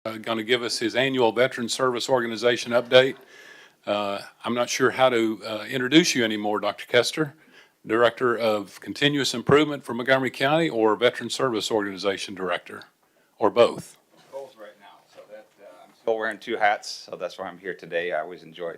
Going to give us his annual Veteran Service Organization update. I'm not sure how to introduce you anymore, Dr. Kester, Director of Continuous Improvement for Montgomery County, or Veteran Service Organization Director, or both? Both right now. So that I'm still wearing two hats, so that's why I'm here today. I always enjoy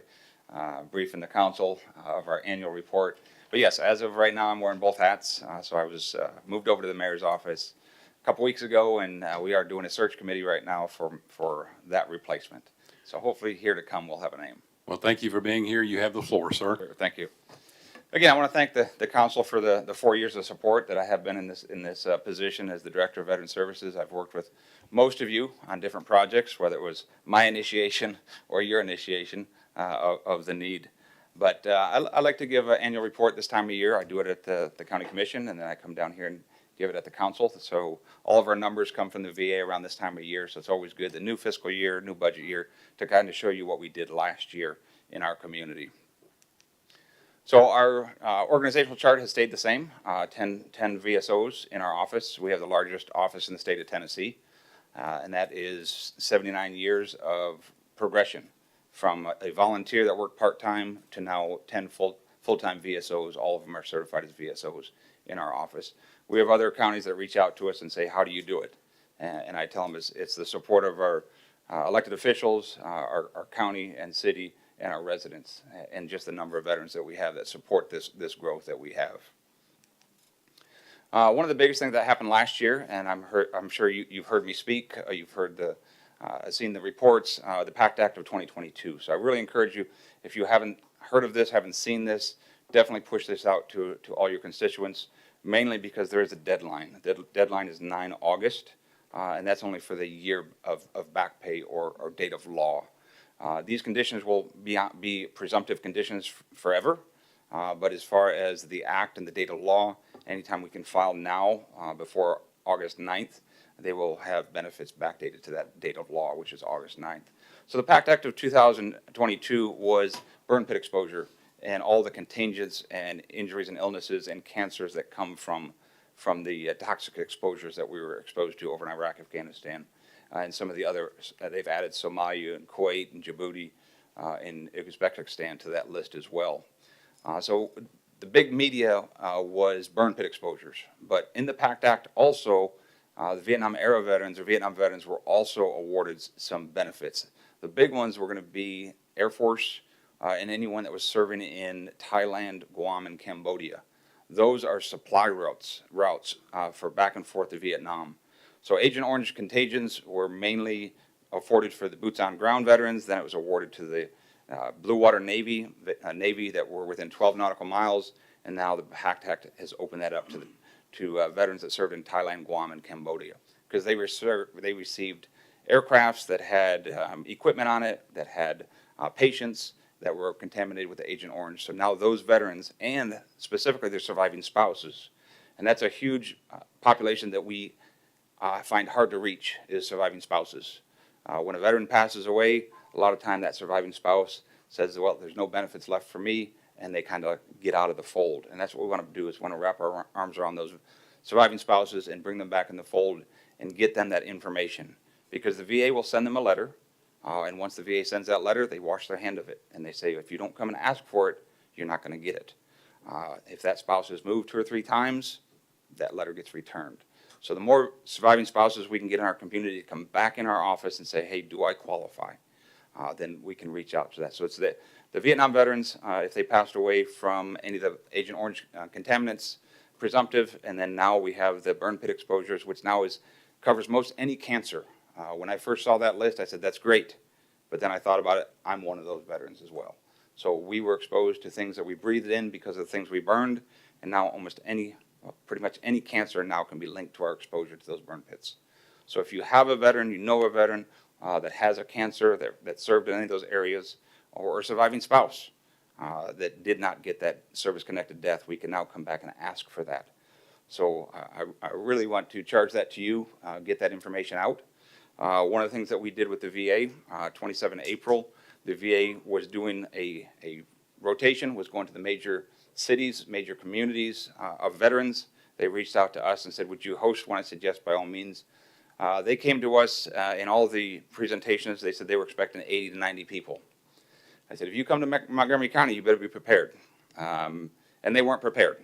briefing the council of our annual report. But yes, as of right now, I'm wearing both hats. So I was moved over to the mayor's office a couple weeks ago, and we are doing a search committee right now for that replacement. So hopefully here to come we'll have a name. Well, thank you for being here. You have the floor, sir. Sure, thank you. Again, I want to thank the council for the 4 years of support that I have been in this position as the Director of Veteran Services. I've worked with most of you on different projects, whether it was my initiation or your initiation of the need. But I like to give an annual report this time of year. I do it at the county commission, and then I come down here and give it at the council. So all of our numbers come from the VA around this time of year, so it's always good, the new fiscal year, new budget year, to kind of show you what we did last year in our community. So our organizational chart has stayed the same, 10 VSOs in our office. We have the largest office in the state of Tennessee, and that is 79 years of progression from a volunteer that worked part-time to now 10 full-time VSOs. All of them are certified as VSOs in our office. We have other counties that reach out to us and say, how do you do it? And I tell them it's the support of our elected officials, our county and city, and our residents, and just the number of veterans that we have that support this growth that we have. One of the biggest things that happened last year, and I'm sure you've heard me speak, you've heard seen the reports, the PACT Act of 2022. So I really encourage you, if you haven't heard of this, haven't seen this, definitely push this out to all your constituents, mainly because there is a deadline. The deadline is 9 August, and that's only for the year of back pay or date of law. These conditions will be presumptive conditions forever, but as far as the act and the date of law, anytime we can file now before August 9th, they will have benefits backdated to that date of law, which is August 9th. So the PACT Act of 2022 was burn pit exposure and all the contingents and injuries and illnesses and cancers that come from the toxic exposures that we were exposed to over in Iraq, Afghanistan. And some of the other, they've added Somalia and Kuwait and Djibouti and Uzbekistan to that list as well. So the big media was burn pit exposures. But in the PACT Act also, the Vietnam era veterans or Vietnam veterans were also awarded some benefits. The big ones were going to be Air Force and anyone that was serving in Thailand, Guam, and Cambodia. Those are supply routes for back and forth to Vietnam. So Agent Orange contingents were mainly afforded for the boots on ground veterans. Then it was awarded to the Blue Water Navy that were within 12 nautical miles. And now the PACT Act has opened that up to veterans that served in Thailand, Guam, and Cambodia, because they received aircrafts that had equipment on it, that had patients that were contaminated with the Agent Orange. So now those veterans, and specifically their surviving spouses, and that's a huge population that we find hard to reach, is surviving spouses. When a veteran passes away, a lot of time that surviving spouse says, well, there's no benefits left for me, and they kind of get out of the fold. And that's what we want to do, is want to wrap our arms around those surviving spouses and bring them back in the fold and get them that information. Because the VA will send them a letter, and once the VA sends that letter, they wash their hand of it. And they say, if you don't come and ask for it, you're not going to get it. If that spouse has moved 2 or 3 times, that letter gets returned. So the more surviving spouses we can get in our community to come back in our office and say, hey, do I qualify? Then we can reach out to that. So it's the Vietnam veterans, if they passed away from any of the Agent Orange contaminants, presumptive, and then now we have the burn pit exposures, which now covers most any cancer. When I first saw that list, I said, that's great. But then I thought about it, I'm one of those veterans as well. So we were exposed to things that we breathed in because of the things we burned, and now pretty much any cancer now can be linked to our exposure to those burn pits. So if you have a veteran, you know a veteran that has a cancer that served in any of those areas, or a surviving spouse that did not get that service-connected death, we can now come back and ask for that. So I really want to charge that to you, get that information out. One of the things that we did with the VA, 27 April, the VA was doing a rotation, was going to the major cities, major communities of veterans. They reached out to us and said, would you host one? I said, yes, by all means. They came to us in all the presentations. They said they were expecting 80 to 90 people. I said, if you come to Montgomery County, you better be prepared. And they weren't prepared.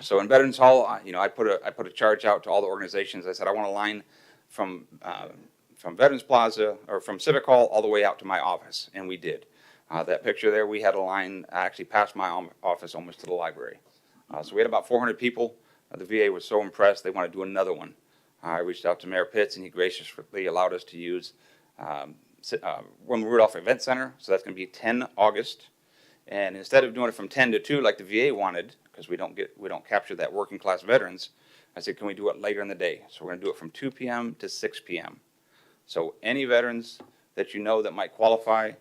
So in Veterans Hall, I put a charge out to all the organizations. I said, I want a line from Veterans Plaza or from Civic Hall all the way out to my office, and we did. That picture there, we had a line actually past my office almost to the library. So we had about 400 people. The VA was so impressed they wanted to do another one. I reached out to Mayor Pitts, and he graciously allowed us to use Wilma Rudolph Event Center. So that's going to be 10 August. And instead of doing it from 10 to 2 like the VA wanted, because we don't capture that working class veterans, I said, can we do it later in the day? So we're going to do it from 2 p.m. to 6 p.m. So any veterans that you know that might qualify,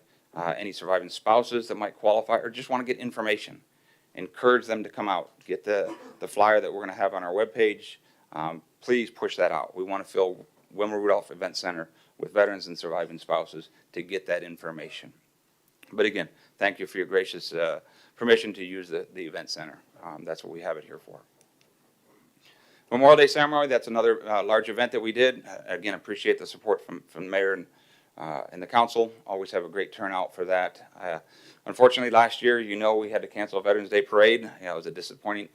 any surviving spouses that might qualify, or just want to get information, encourage them to come out. Get the flyer that we're going to have on our webpage. Please push that out. We want to fill Wilma Rudolph Event Center with veterans and surviving spouses to get that information. But again, thank you for your gracious permission to use the event center. That's what we have it here for. Memorial Day Ceremony, that's another large event that we did. Again, appreciate the support from the mayor and the council. Always have a great turnout for that. Unfortunately, last year, we had to cancel a Veterans Day Parade. It was a disappointing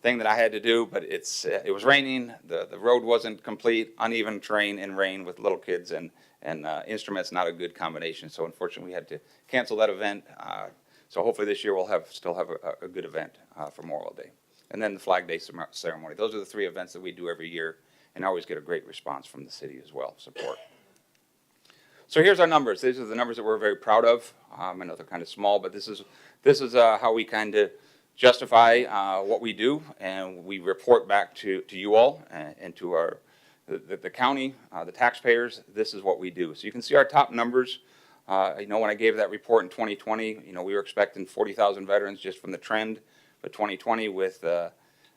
thing that I had to do, but it was raining. The road wasn't complete, uneven terrain and rain with little kids and instruments, not a good combination. So unfortunately, we had to cancel that event. So hopefully this year we'll still have a good event for Memorial Day. And then the Flag Day ceremony. Those are the 3 events that we do every year and always get a great response from the city as well, support. So here's our numbers. These are the numbers that we're very proud of. I know they're kind of small, but this is how we kind of justify what we do, and we report back to you all and to the county, the taxpayers. This is what we do. So you can see our top numbers. When I gave that report in 2020, we were expecting 40,000 veterans just from the trend. But 2020, with the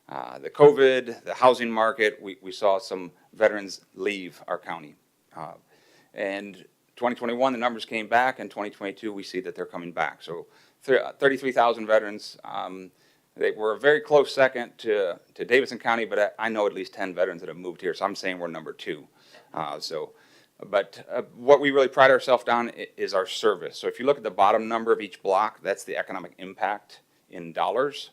COVID, the housing market, we saw some veterans leave our county. And 2021, the numbers came back, and 2022, we see that they're coming back. So 33,000 veterans. They were a very close second to Davidson County, but I know at least 10 veterans that have moved here, so I'm saying we're number 2. But what we really pride ourselves on is our service. So if you look at the bottom number of each block, that's the economic impact in dollars.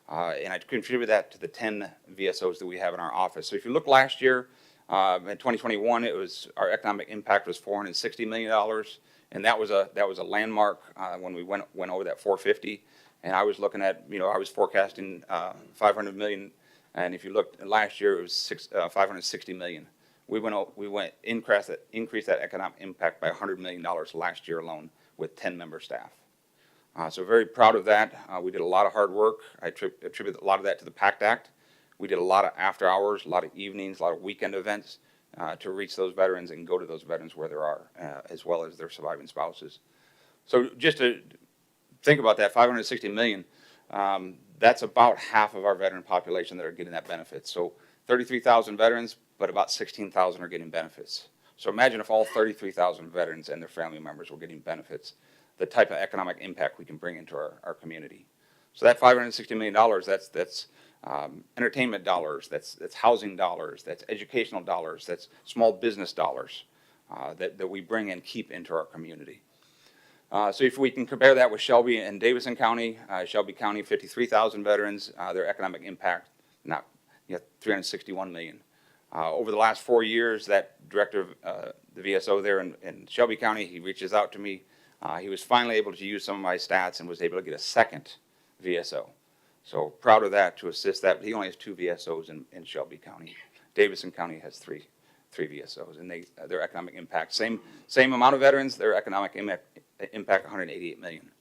And I contribute that to the 10 VSOs that we have in our office. So if you look last year, in 2021, our economic impact was $460 million, and that was a landmark when we went over that 450. And I was looking at, I was forecasting 500 million, and if you looked last year, it was 560 million. We increased that economic impact by $100 million last year alone with 10-member staff. So very proud of that. We did a lot of hard work. I attribute a lot of that to the PACT Act. We did a lot of after hours, a lot of evenings, a lot of weekend events to reach those veterans and go to those veterans where they are, as well as their surviving spouses. So just to think about that, 560 million, that's about half of our veteran population that are getting that benefit. So 33,000 veterans, but about 16,000 are getting benefits. So imagine if all 33,000 veterans and their family members were getting benefits, the type of economic impact we can bring into our community. So that $560 million, that's entertainment dollars, that's housing dollars, that's educational dollars, that's small business dollars that we bring and keep into our community. So if we can compare that with Shelby and Davidson County, Shelby County, 53,000 veterans, their economic impact, now, 361 million. Over the last 4 years, that director of the VSO there in Shelby County, he reaches out to me. He was finally able to use some of my stats and was able to get a second VSO. So proud of that to assist that. He only has 2 VSOs in Shelby County. Davidson County has three VSOs, and their economic impact, same amount of veterans, their economic impact 188 million.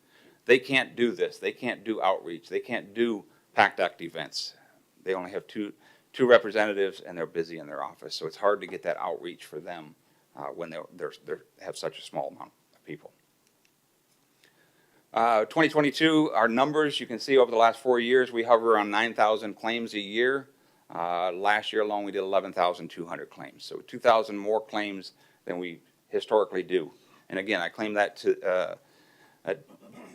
They can't do this. They can't do outreach. They can't do PACT Act events. They only have two representatives, and they're busy in their office. So it's hard to get that outreach for them when they have such a small amount of people. 2022, our numbers, you can see over the last 4 years, we hover around 9,000 claims a year. Last year alone, we did 11,200 claims. So 2,000 more claims than we historically do. And again, I claim that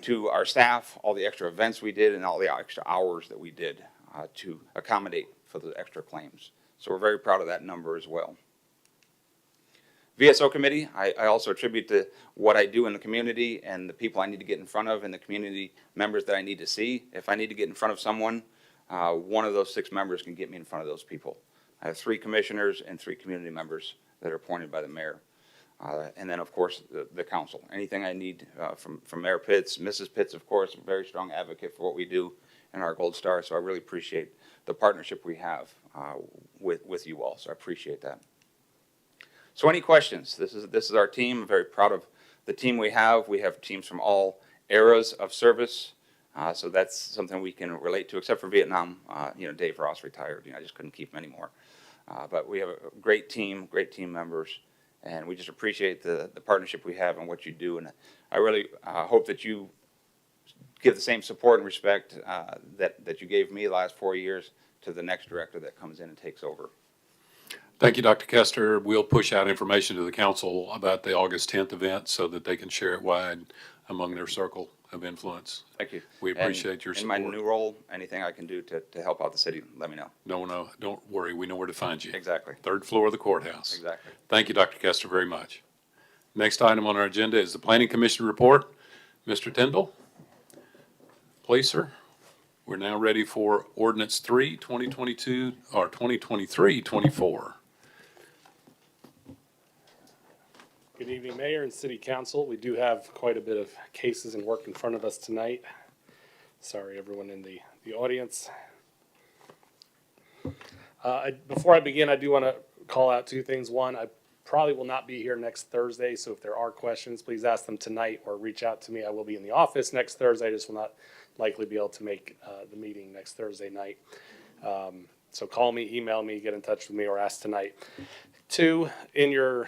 to our staff, all the extra events we did and all the extra hours that we did to accommodate for the extra claims. So we're very proud of that number as well. VSO committee, I also attribute to what I do in the community and the people I need to get in front of and the community members that I need to see. If I need to get in front of someone, one of those 6 members can get me in front of those people. I have 3 commissioners and 3 community members that are appointed by the mayor. And then, of course, the council. Anything I need from Mayor Pitts, Mrs. Pitts, of course, a very strong advocate for what we do in our Gold Star. So I really appreciate the partnership we have with you all. So I appreciate that. So any questions? This is our team. I'm very proud of the team we have. We have teams from all eras of service. So that's something we can relate to, except for Vietnam. Dave Ross retired. I just couldn't keep him anymore. But we have a great team members. And we just appreciate the partnership we have and what you do. And I really hope that you give the same support and respect that you gave me the last 4 years to the next director that comes in and takes over. Thank you, Dr. Kester. We'll push out information to the council about the August 10th event so that they can share it wide among their circle of influence. Thank you. We appreciate your support. In my new role, anything I can do to help out the city, let me know. No, don't worry. We know where to find you. Exactly. 3rd floor of the courthouse. Exactly. Thank you, Dr. Kester, very much. Next item on our agenda is the Planning Commission report. Mr. Tyndall, please, sir. We're now ready for Ordinance 3, 2022, or 2023-24. Good evening, Mayor and City Council. We do have quite a bit of cases and work in front of us tonight. Sorry, everyone in the audience. Before I begin, I do want to call out 2 things. One, I probably will not be here next Thursday, so if there are questions, please ask them tonight or reach out to me. I will be in the office next Thursday. I just will not likely be able to make the meeting next Thursday night. So call me, email me, get in touch with me, or ask tonight. 2, in your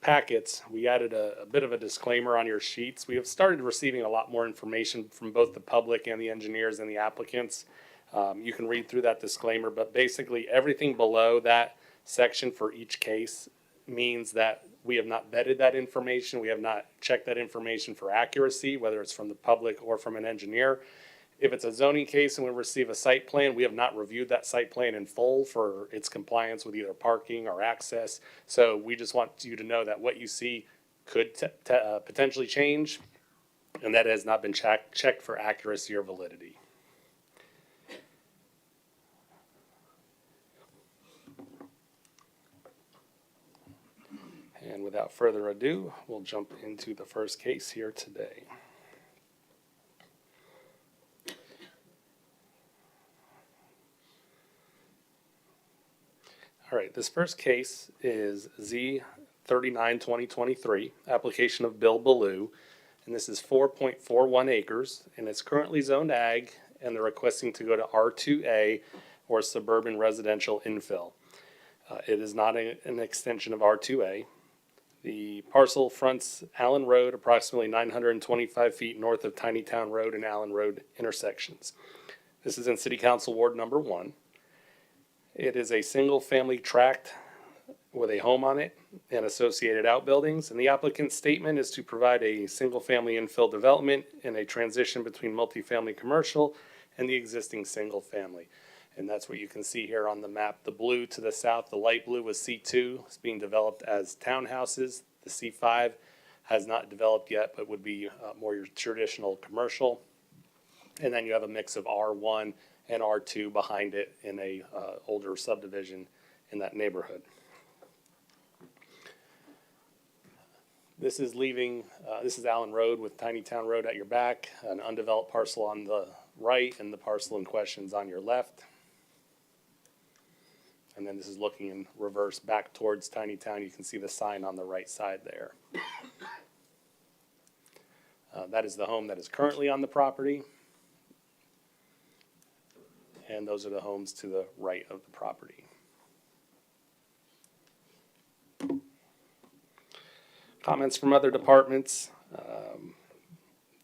packets, we added a bit of a disclaimer on your sheets. We have started receiving a lot more information from both the public and the engineers and the applicants. You can read through that disclaimer, but basically everything below that section for each case means that we have not vetted that information. We have not checked that information for accuracy, whether it's from the public or from an engineer. If it's a zoning case and we receive a site plan, we have not reviewed that site plan in full for its compliance with either parking or access. So we just want you to know that what you see could potentially change, and that has not been checked for accuracy or validity. And without further ado, we'll jump into the first case here today. All right, this first case is Z39-2023, application of Bill Ballou, and this is 4.41 acres, and it's currently zoned ag, and they're requesting to go to R2A, or suburban residential infill. It is not an extension of R2A. The parcel fronts Allen Road, approximately 925 feet north of Tiny Town Road and Allen Road intersections. This is in City Council Ward Number 1. It is a single-family tract with a home on it and associated outbuildings, and the applicant's statement is to provide a single-family infill development in a transition between multifamily commercial and the existing single-family. And that's what you can see here on the map. The blue to the south, the light blue was C2. It's being developed as townhouses. The C5 has not developed yet, but would be more your traditional commercial. And then you have a mix of R1 and R2 behind it in a older subdivision in that neighborhood. This is this is Allen Road with Tiny Town Road at your back, an undeveloped parcel on the right, and the parcel in question is on your left. And then this is looking in reverse back towards Tiny Town. You can see the sign on the right side there. That is the home that is currently on the property. And those are the homes to the right of the property. Comments from other departments.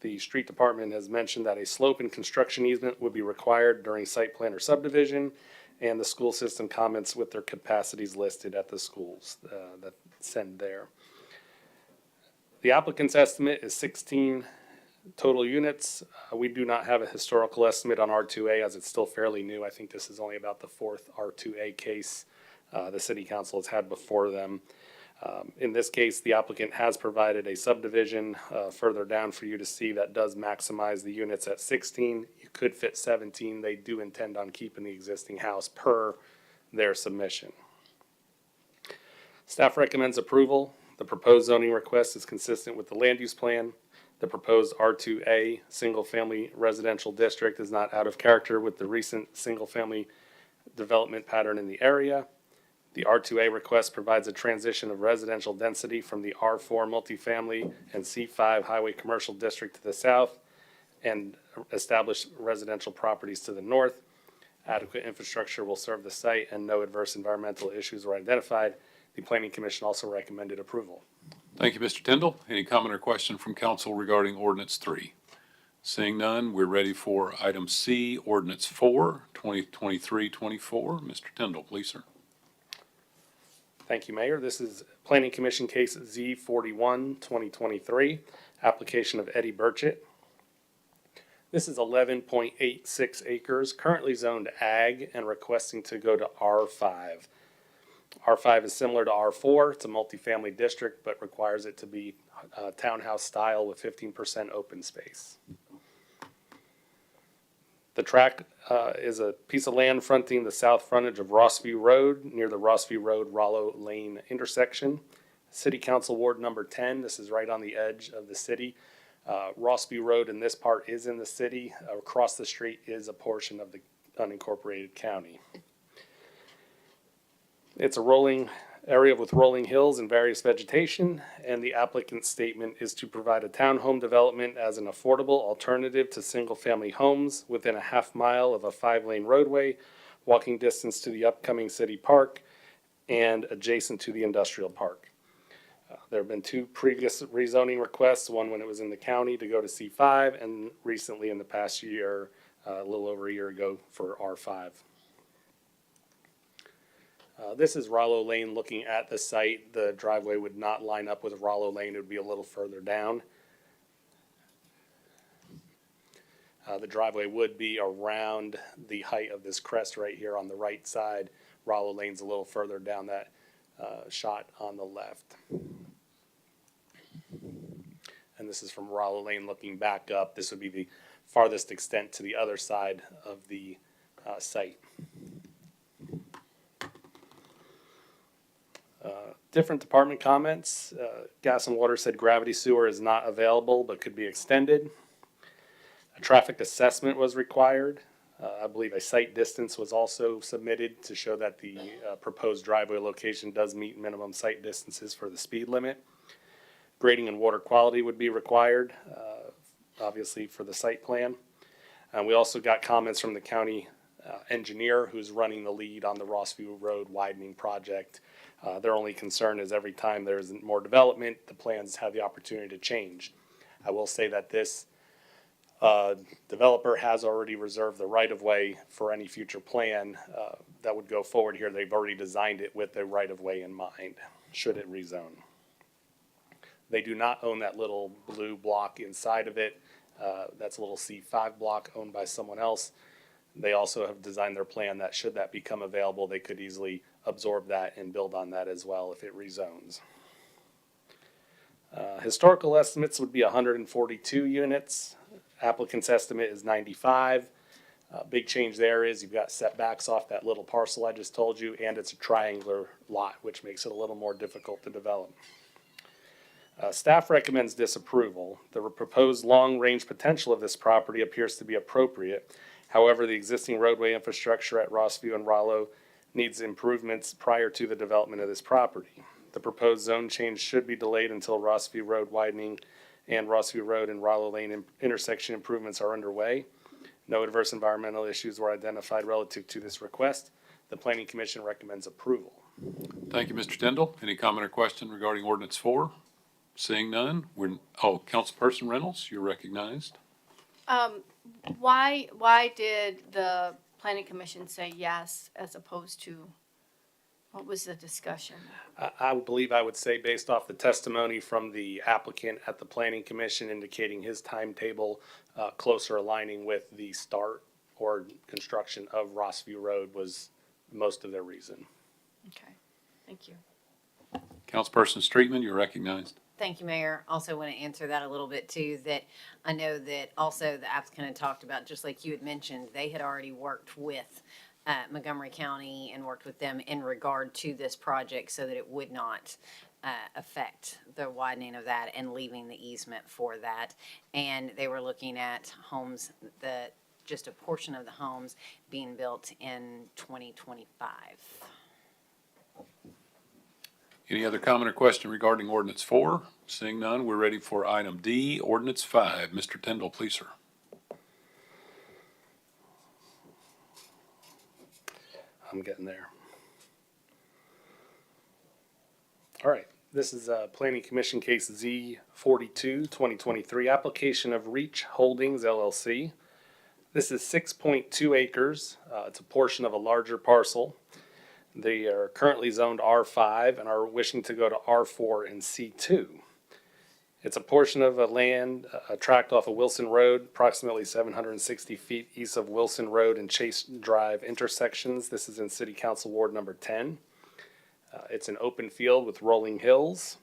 The street department has mentioned that a slope and construction easement would be required during site plan or subdivision, and the school system comments with their capacities listed at the schools that send there. The applicant's estimate is 16 total units. We do not have a historical estimate on R2A as it's still fairly new. I think this is only about the 4th R2A case the city council has had before them. In this case, the applicant has provided a subdivision further down for you to see that does maximize the units at 16. You could fit 17. They do intend on keeping the existing house per their submission. Staff recommends approval. The proposed zoning request is consistent with the land use plan. The proposed R2A single-family residential district is not out of character with the recent single-family development pattern in the area. The R2A request provides a transition of residential density from the R4 multifamily and C5 highway commercial district to the south and establish residential properties to the north. Adequate infrastructure will serve the site and no adverse environmental issues were identified. The Planning Commission also recommended approval. Thank you, Mr. Tindall. Any comment or question from council regarding ordinance 3? Seeing none, we're ready for item C, ordinance 4, 2023-24. Mr. Tindall, please, sir. Thank you, Mayor. This is Planning Commission case Z41, 2023, application of Eddie Burchett. This is 11.86 acres, currently zoned ag and requesting to go to R5. R5 is similar to R4. It's a multifamily district, but requires it to be townhouse style with 15% open space. The tract is a piece of land fronting the south frontage of Rossview Road near the Rossview Road Rollo Lane intersection. City Council Ward number 10. This is right on the edge of the city. Rossview Road in this part is in the city. Across the street is a portion of the unincorporated county. It's a rolling area with rolling hills and various vegetation, and the applicant's statement is to provide a townhome development as an affordable alternative to single-family homes within a half mile of a 5-lane roadway, walking distance to the upcoming city park, and adjacent to the industrial park. There have been 2 previous rezoning requests, one when it was in the county to go to C5, and recently in the past year, a little over a year ago, for R5. This is Rollo Lane looking at the site. The driveway would not line up with Rollo Lane. It would be a little further down. The driveway would be around the height of this crest right here on the right side. Rollo Lane's a little further down that shot on the left. And this is from Rollo Lane looking back up. This would be the farthest extent to the other side of the site. Different department comments. Gas and Water said gravity sewer is not available but could be extended. A traffic assessment was required. I believe a site distance was also submitted to show that the proposed driveway location does meet minimum site distances for the speed limit. Grading and water quality would be required, obviously for the site plan. And we also got comments from the county engineer who's running the lead on the Rossview Road widening project. Their only concern is every time there's more development, the plans have the opportunity to change. I will say that this developer has already reserved the right-of-way for any future plan that would go forward here. They've already designed it with the right-of-way in mind, should it rezone. They do not own that little blue block inside of it. That's a little C5 block owned by someone else. They also have designed their plan that should that become available, they could easily absorb that and build on that as well if it rezones. Historical estimates would be 142 units. Applicant's estimate is 95. Big change there is you've got setbacks off that little parcel I just told you, and it's a triangular lot, which makes it a little more difficult to develop. Staff recommends disapproval. The proposed long-range potential of this property appears to be appropriate. However, the existing roadway infrastructure at Rossview and Rollo needs improvements prior to the development of this property. The proposed zone change should be delayed until Rossview Road widening and Rossview Road and Rollo Lane intersection improvements are underway. No adverse environmental issues were identified relative to this request. The Planning Commission recommends approval. Thank you, Mr. Tindall. Any comment or question regarding ordinance 4? Seeing none, Councilperson Reynolds, you're recognized. Why did the planning commission say yes as opposed to, what was the discussion? I believe I would say based off the testimony from the applicant at the Planning Commission indicating his timetable closer aligning with the start or construction of Rossview Road was most of their reason. Okay, thank you. Councilperson Streetman, you're recognized. Thank you, Mayor. Also want to answer that a little bit too, that I know that also the applicant had talked about, just like you had mentioned, they had already worked with Montgomery County and worked with them in regard to this project so that it would not affect the widening of that and leaving the easement for that. And they were looking at homes, just a portion of the homes being built in 2025. Any other comment or question regarding ordinance 4? Seeing none, we're ready for item D, ordinance 5. Mr. Tindall, please, sir. I'm getting there. All right, this is Planning Commission Case Z42, 2023, application of Reach Holdings LLC. This is 6.2 acres. It's a portion of a larger parcel. They are currently zoned R5 and are wishing to go to R4 and C2. It's a portion of a land, a tract off of Wilson Road, approximately 760 feet east of Wilson Road and Chase Drive intersections. This is in City Council Ward number 10. It's an open field with rolling hills.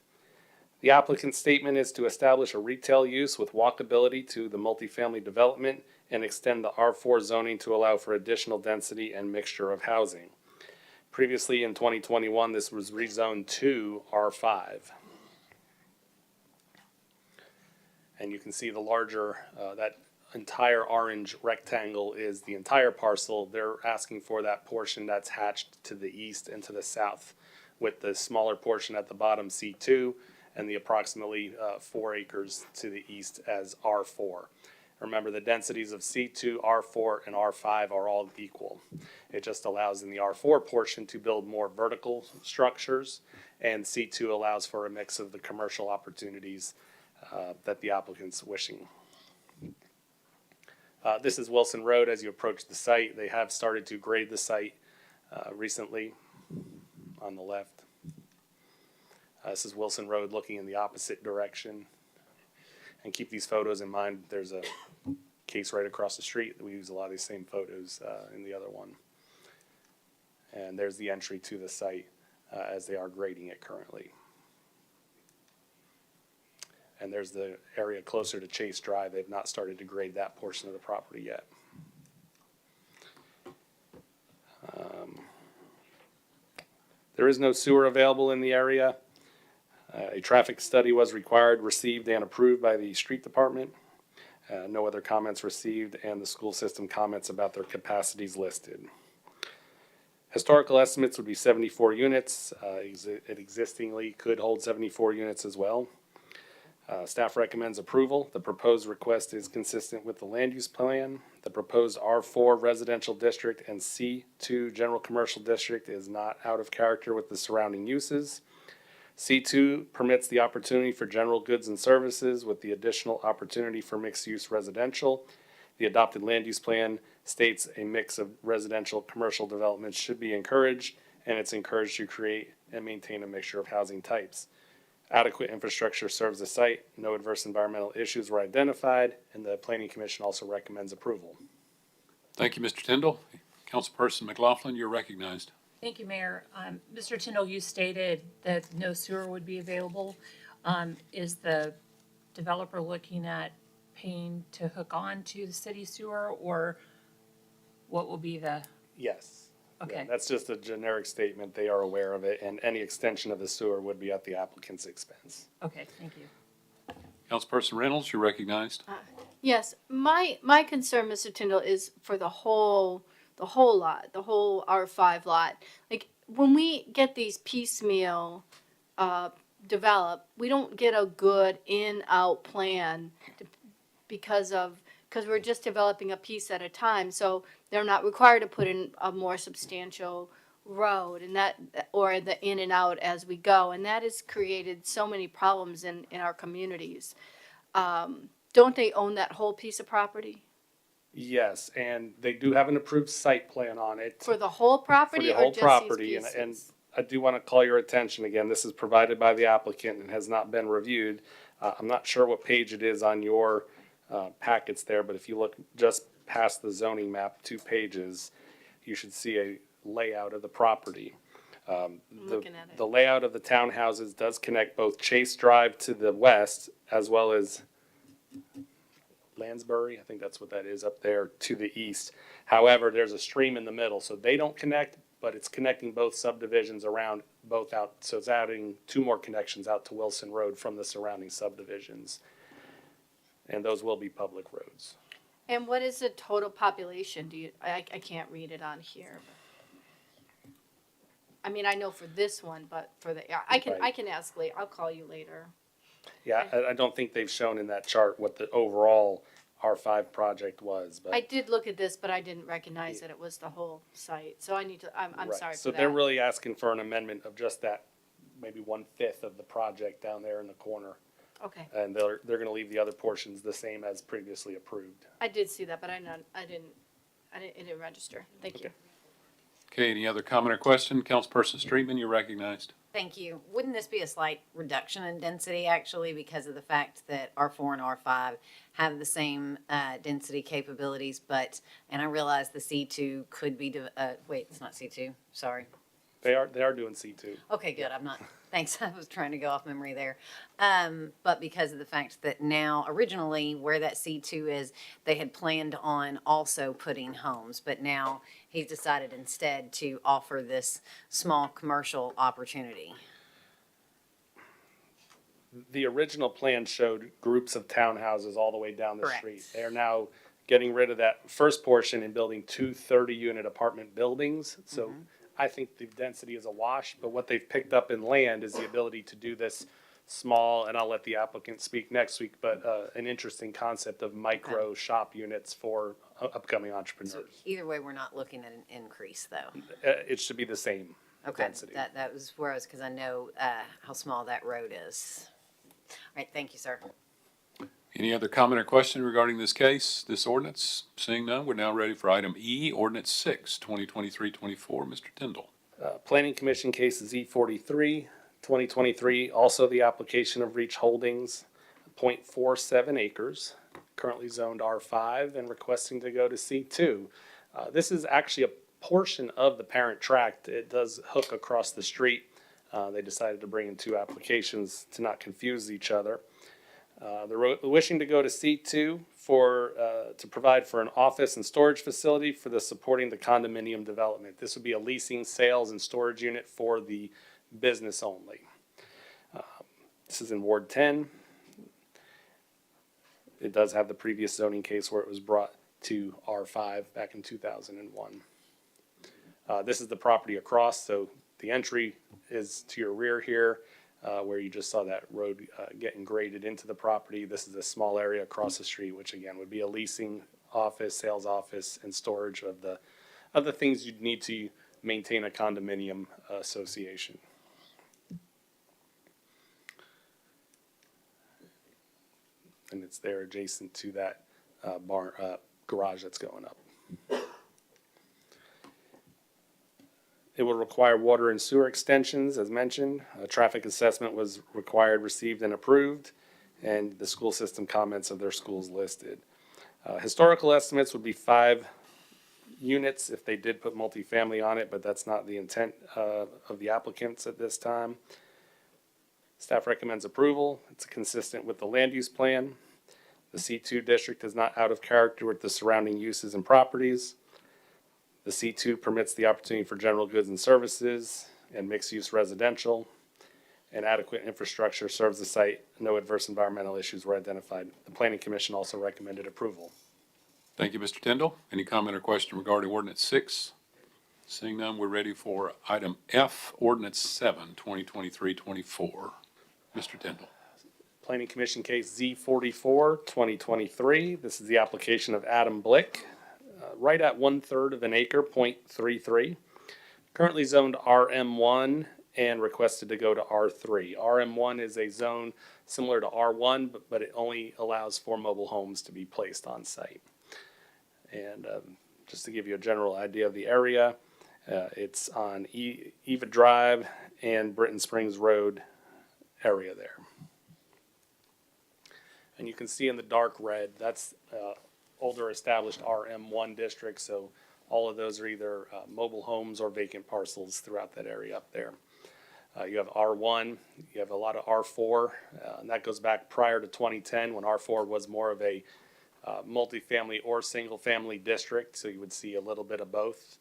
The applicant's statement is to establish a retail use with walkability to the multifamily development and extend the R4 zoning to allow for additional density and mixture of housing. Previously in 2021, this was rezoned to R5. And you can see the larger, that entire orange rectangle is the entire parcel. They're asking for that portion that's hatched to the east and to the south, with the smaller portion at the bottom, C2, and the approximately 4 acres to the east as R4. Remember, the densities of C2, R4, and R5 are all equal. It just allows in the R4 portion to build more vertical structures, and C2 allows for a mix of the commercial opportunities that the applicant's wishing. This is Wilson Road as you approach the site. They have started to grade the site recently on the left. This is Wilson Road looking in the opposite direction. And keep these photos in mind. There's a case right across the street. We use a lot of these same photos in the other one. And there's the entry to the site as they are grading it currently. And there's the area closer to Chase Drive. They've not started to grade that portion of the property yet. There is no sewer available in the area. A traffic study was required, received, and approved by the street department. No other comments received, and the school system comments about their capacities listed. Historical estimates would be 74 units. It existingly could hold 74 units as well. Staff recommends approval. The proposed request is consistent with the land use plan. The proposed R4 residential district and C2 general commercial district is not out of character with the surrounding uses. C2 permits the opportunity for general goods and services with the additional opportunity for mixed-use residential. The adopted land use plan states a mix of residential commercial developments should be encouraged, and it's encouraged to create and maintain a mixture of housing types. Adequate infrastructure serves the site, no adverse environmental issues were identified, and the Planning Commission also recommends approval. Thank you, Mr. Tindall. Councilperson McLaughlin, you're recognized. Thank you, Mayor. Mr. Tindall, you stated that no sewer would be available. Is the developer looking at paying to hook on to the city sewer, or what will be the, Yes. Okay. Yeah, that's just a generic statement. They are aware of it, and any extension of the sewer would be at the applicant's expense. okay, thank you. Councilperson Reynolds, you're recognized. Yes, my concern, Mr. Tyndall, is for the whole lot, the whole R5 lot. Like, when we get these piecemeal developed, we don't get a good in-out plan because we're just developing a piece at a time. So they're not required to put in a more substantial road and that, or the in and out as we go. And that has created so many problems in our communities. Don't they own that whole piece of property? Yes, and they do have an approved site plan on it. For the whole For property the or whole just property, these and pieces? I do want to call your attention again, this is provided by the applicant and has not been reviewed. I'm not sure what page it is on your packets there, but if you look just past the zoning map, 2 pages, you should see a layout of the property. I'm looking at it. The layout of the townhouses does connect both Chase Drive to the west as well as Lansbury, I think that's what that is up there, to the east. However, there's a stream in the middle, so they don't connect, but it's connecting both subdivisions around both out, so it's adding two more connections out to Wilson Road from the surrounding subdivisions. And those will be public roads. And what is the total population? I can't read it on here. I mean, I know for this one, but for I Right. can ask later. I'll call you later. Yeah, I don't think they've shown in that chart what the overall R5 project was, but. I did look at this, but I didn't recognize that it was the whole site. So I need to, I'm Right. sorry for So that. they're really asking for an amendment of just that, maybe 1/5 of the project down there in the corner. Okay, And they're gonna leave the other portions the same as previously approved. I did see that, but it didn't register. Thank you. Okay, any other comment or question? Councilperson Streetman, you're recognized. Thank you. Wouldn't this be a slight reduction in density actually because of the fact that R4 and R5 have the same density capabilities, but, and I realize the C2 could be, wait, it's not C2, sorry. They are doing C2. Okay, good. I'm not, thanks. I was trying to go off memory there. But because of the fact that now, originally where that C2 is, they had planned on also putting homes, but now he's decided instead to offer this small commercial opportunity. The original plan showed groups of townhouses all the way down the Correct. street. They are now getting rid of that first portion and building two 30-unit apartment buildings. So I think the density is a wash, but what they've picked up in land is the ability to do this small, and I'll let the applicant speak next week, but an interesting concept of micro shop units for upcoming So entrepreneurs. either way, we're not looking at an increase though. It should be the same Okay, density. that was where I was, because I know how small that road is. All right, thank you, sir. Any other comment or question regarding this case, this ordinance? Seeing none, we're now ready for item E, Ordinance 6, 2023-24. Mr. Tindall. Planning Commission case is E43, 2023, also the application of Reach Holdings, 0.47 acres, currently zoned R5 and requesting to go to C2. This is actually a portion of the parent tract. It does hook across the street. They decided to bring in two applications to not confuse each other. They're wishing to go to C2 to provide for an office and storage facility for the supporting the condominium development. This would be a leasing, sales, and storage unit for the business only. This is in Ward 10. It does have the previous zoning case where it was brought to R5 back in 2001. This is the property across, so the entry is to your rear here. Where you just saw that road getting graded into the property. This is a small area across the street, which again would be a leasing office, sales office, and storage of the things you'd need to maintain a condominium association. And it's there adjacent to that garage that's going up. It will require water and sewer extensions, as mentioned. A traffic assessment was required, received, and approved, and the school system comments of their schools listed. Historical estimates would be 5 units if they did put multifamily on it, but that's not the intent of the applicants at this time. Staff recommends approval. It's consistent with the land use plan. The C2 district is not out of character with the surrounding uses and properties. The C2 permits the opportunity for general goods and services and mixed-use residential. And adequate infrastructure serves the site. No adverse environmental issues were identified. The Planning Commission also recommended approval. Thank you, Mr. Tindall. Any comment or question regarding Ordinance 6? Seeing none, we're ready for item F, Ordinance 7, 2023-24. Mr. Tindall. Planning Commission case Z44, 2023. This is the application of Adam Blick, right at 1/3 of an acre, 0.33. Currently zoned RM1 and requested to go to R3. RM1 is a zone similar to R1, but it only allows for mobile homes to be placed on site. And just to give you a general idea of the area, it's on Eva Drive and Britton Springs Road area there. And you can see in the dark red, that's older established RM1 district, so All of those are either mobile homes or vacant parcels throughout that area up there. You have R1, you have a lot of R4, and that goes back prior to 2010 when R4 was more of a multifamily or single-family district, so you would see a little bit of both.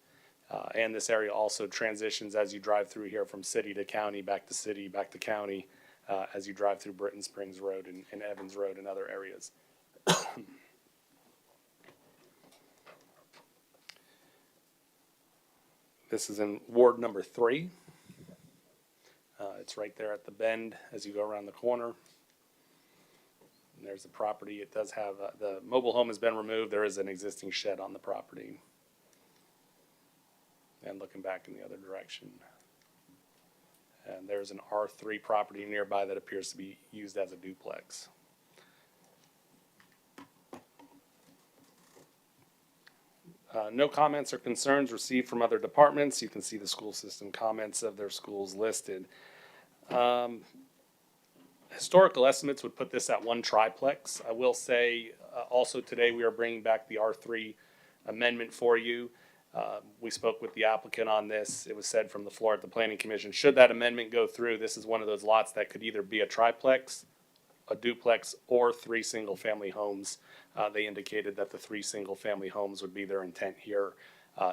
And this area also transitions as you drive through here from city to county, back to city, back to county, as you drive through Britton Springs Road and Evans Road and other areas. This is in Ward number 3. It's right there at the bend as you go around the corner. And there's the property. It does have, the mobile home has been removed. There is an existing shed on the property. And looking back in the other direction. And there's an R3 property nearby that appears to be used as a duplex. No comments or concerns received from other departments. You can see the school system comments of their schools listed. Historical estimates would put this at 1 triplex. I will say also today we are bringing back the R3 amendment for you. We spoke with the applicant on this. It was said from the floor at the Planning Commission, should that amendment go through, this is one of those lots that could either be a triplex, a duplex, or 3 single-family homes. They indicated that the 3 single-family homes would be their intent here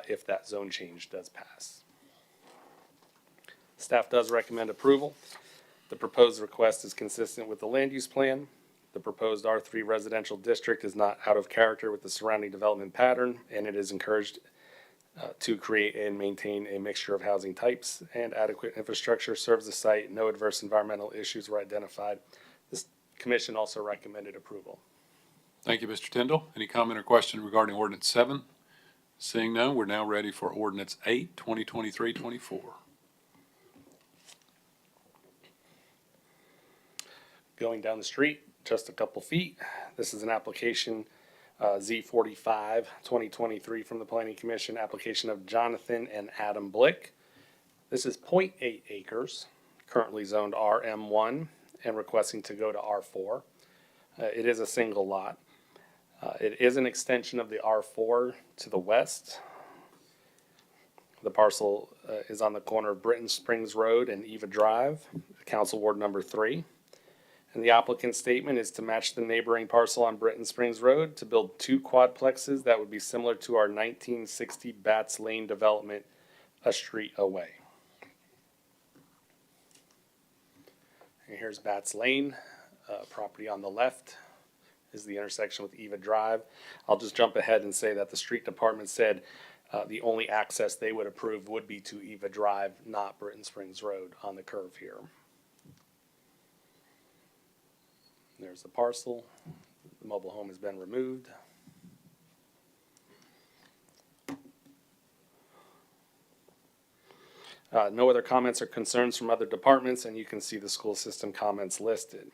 if that zone change does pass. Staff does recommend approval. The proposed request is consistent with the land use plan. The proposed R3 residential district is not out of character with the surrounding development pattern, and it is encouraged to create and maintain a mixture of housing types, and adequate infrastructure serves the site. No adverse environmental issues were identified. This commission also recommended approval. Thank you, Mr. Tindall. Any comment or question regarding ordinance 7? Seeing none, we're now ready for ordinance 8, 2023-24. Going down the street, just a couple feet. This is an application Z45 2023 from the Planning Commission, application of Jonathan and Adam Blick. This is 0.8 acres, currently zoned RM1 and requesting to go to R4. It is a single lot. It is an extension of the R4 to the west. The parcel is on the corner of Britton Springs Road and Eva Drive, Council Ward number 3. And the applicant's statement is to match the neighboring parcel on Britton Springs Road to build 2 quadplexes that would be similar to our 1960 Bats Lane development a street away. And here's Bats Lane, property on the left is the intersection with Eva Drive. I'll just jump ahead and say that the street department said the only access they would approve would be to Eva Drive, not Britton Springs Road on the curve here. There's the parcel. The mobile home has been removed. No other comments or concerns from other departments, and you can see the school system comments listed.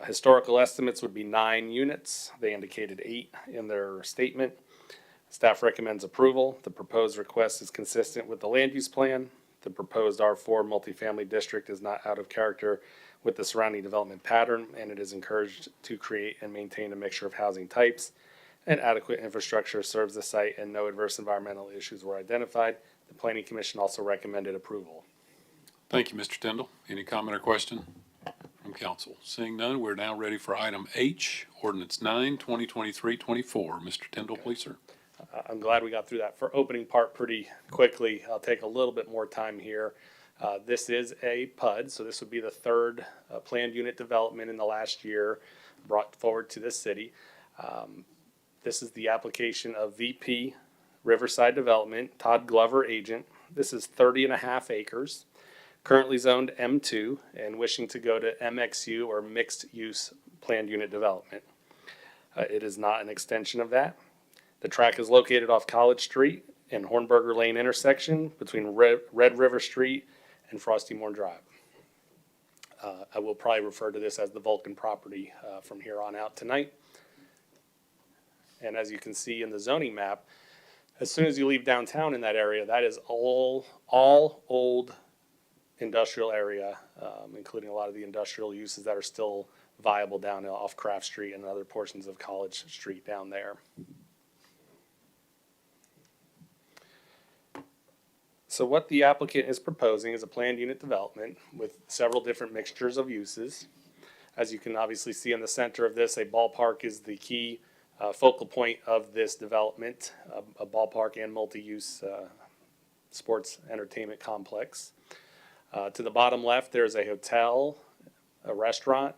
Historical estimates would be 9 units. They indicated 8 in their statement. Staff recommends approval. The proposed request is consistent with the land use plan. The proposed R4 multifamily district is not out of character with the surrounding development pattern, and it is encouraged to create and maintain a mixture of housing types, and adequate infrastructure serves the site, and no adverse environmental issues were identified. The Planning Commission also recommended approval. Thank you, Mr. Tindall. Any comment or question from council? Seeing none, we're now ready for item H, ordinance 9, 2023-24. Mr. Tindall, please, sir. I'm glad we got through that for opening part pretty quickly. I'll take a little bit more time here. This is a PUD, so this would be the 3rd planned unit development in the last year brought forward to this city. This is the application of VP Riverside Development, Todd Glover agent. This is 30.5 acres, currently zoned M2 and wishing to go to MXU or mixed use planned unit development. It is not an extension of that. The track is located off College Street and Hornberger Lane intersection between Red River Street and Frosty Moore Drive. I will probably refer to this as the Vulcan property from here on out tonight. And as you can see in the zoning map, as soon as you leave downtown in that area, that is all old industrial area, including a lot of the industrial uses that are still viable down off Craft Street and other portions of College Street down there. So what the applicant is proposing is a planned unit development with several different mixtures of uses. As you can obviously see in the center of this, a ballpark is the key focal point of this development, a ballpark and multi-use sports entertainment complex. To the bottom left, there's a hotel, a restaurant.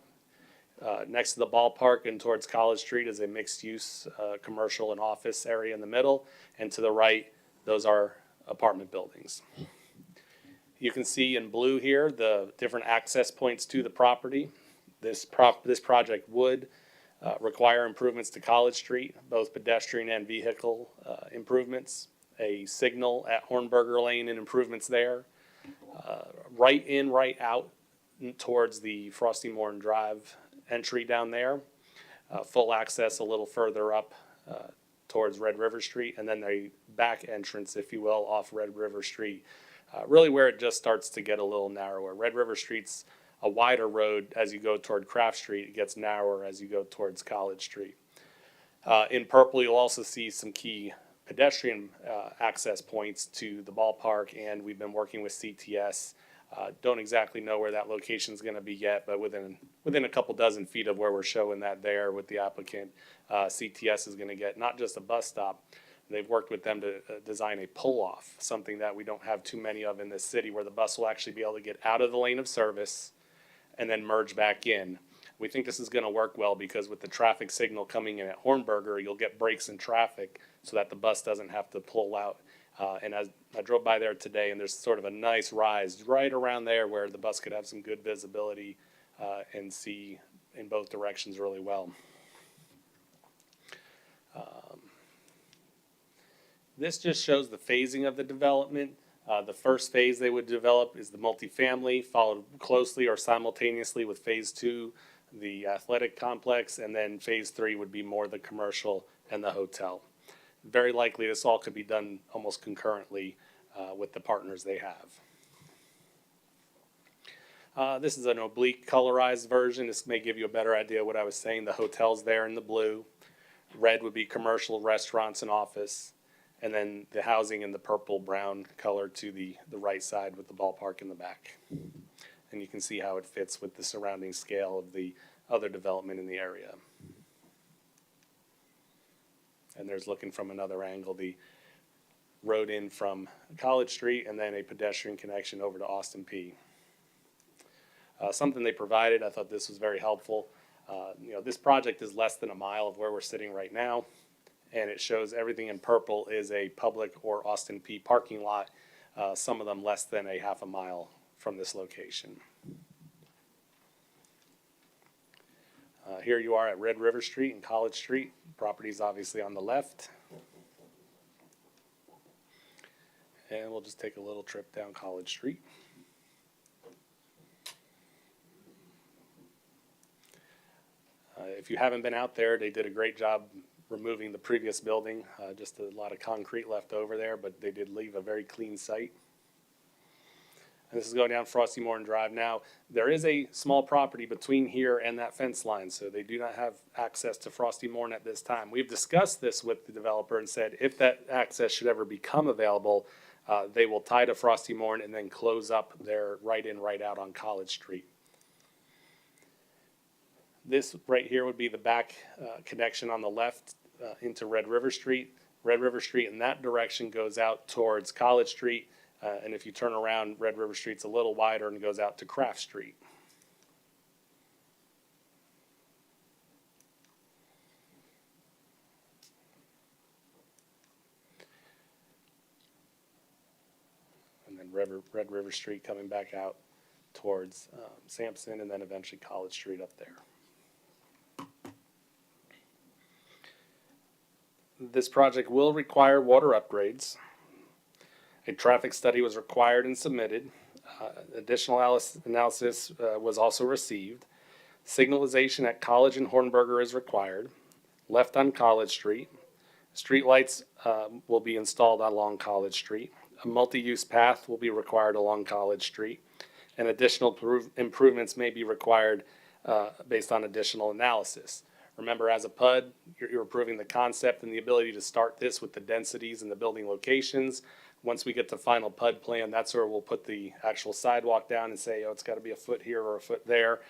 Next to the ballpark and towards College Street is a mixed-use commercial and office area in the middle. And to the right, those are apartment buildings. You can see in blue here the different access points to the property. This project would require improvements to College Street, both pedestrian and vehicle improvements, a signal at Hornberger Lane and improvements there, right in, right out towards the Frosty Morn Drive entry down there, full access a little further up towards Red River Street, and then a back entrance, if you will, off Red River Street, really where it just starts to get a little narrower. Red River Street's a wider road as you go toward Craft Street. It gets narrower as you go towards College Street. In purple, you'll also see some key pedestrian access points to the ballpark, and we've been working with CTS. Don't exactly know where that location is going to be yet, but within a couple dozen feet of where we're showing that there with the applicant, CTS is going to get not just a bus stop. They've worked with them to design a pull-off, something that we don't have too many of in this city, where the bus will actually be able to get out of the lane of service and then merge back in. We think this is going to work well because with the traffic signal coming in at Hornberger, you'll get breaks in traffic so that the bus doesn't have to pull out. And as I drove by there today, and there's sort of a nice rise right around there where the bus could have some good visibility and see in both directions really well. This just shows the phasing of the development. The first phase they would develop is the multifamily, followed closely or simultaneously with phase 2, the athletic complex, and then phase 3 would be more the commercial and the hotel. Very likely this all could be done almost concurrently with the partners they have. This is an oblique colorized version. This may give you a better idea of what I was saying. The hotel's there in the blue. Red would be commercial, restaurants, and office. And then the housing in the purple brown color to the right side with the ballpark in the back. And you can see how it fits with the surrounding scale of the other development in the area. And there's, looking from another angle, the road in from College Street and then a pedestrian connection over to Austin P. Something they provided, I thought this was very helpful. This project is less than a mile of where we're sitting right now. And it shows everything in purple is a public or Austin P parking lot, some of them less than a half a mile from this location. Here you are at Red River Street and College Street. Property's obviously on the left. And we'll just take a little trip down College Street. If you haven't been out there, they did a great job removing the previous building. Just a lot of concrete left over there, but they did leave a very clean site. And this is going down Frosty Morn Drive. Now, there is a small property between here and that fence line, so they do not have access to Frosty Morn at this time. We've discussed this with the developer and said if that access should ever become available, they will tie to Frosty Morn and then close up their right in, right out on College Street. This right here would be the back connection on the left into Red River Street. Red River Street in that direction goes out towards College Street. And if you turn around, Red River Street's a little wider and goes out to Craft Street. And then Red River Street coming back out towards Sampson and then eventually College Street up there. This project will require water upgrades. A traffic study was required and submitted. Additional analysis was also received. Signalization at College and Hornberger is required. Left on College Street. Street lights will be installed along College Street. A multi-use path will be required along College Street. And additional improvements may be required based on additional analysis. Remember, as a PUD, you're approving the concept and the ability to start this with the densities and the building locations. Once we get the final PUD plan, that's where we'll put the actual sidewalk down and say, oh, it's gotta be a foot here or a foot there.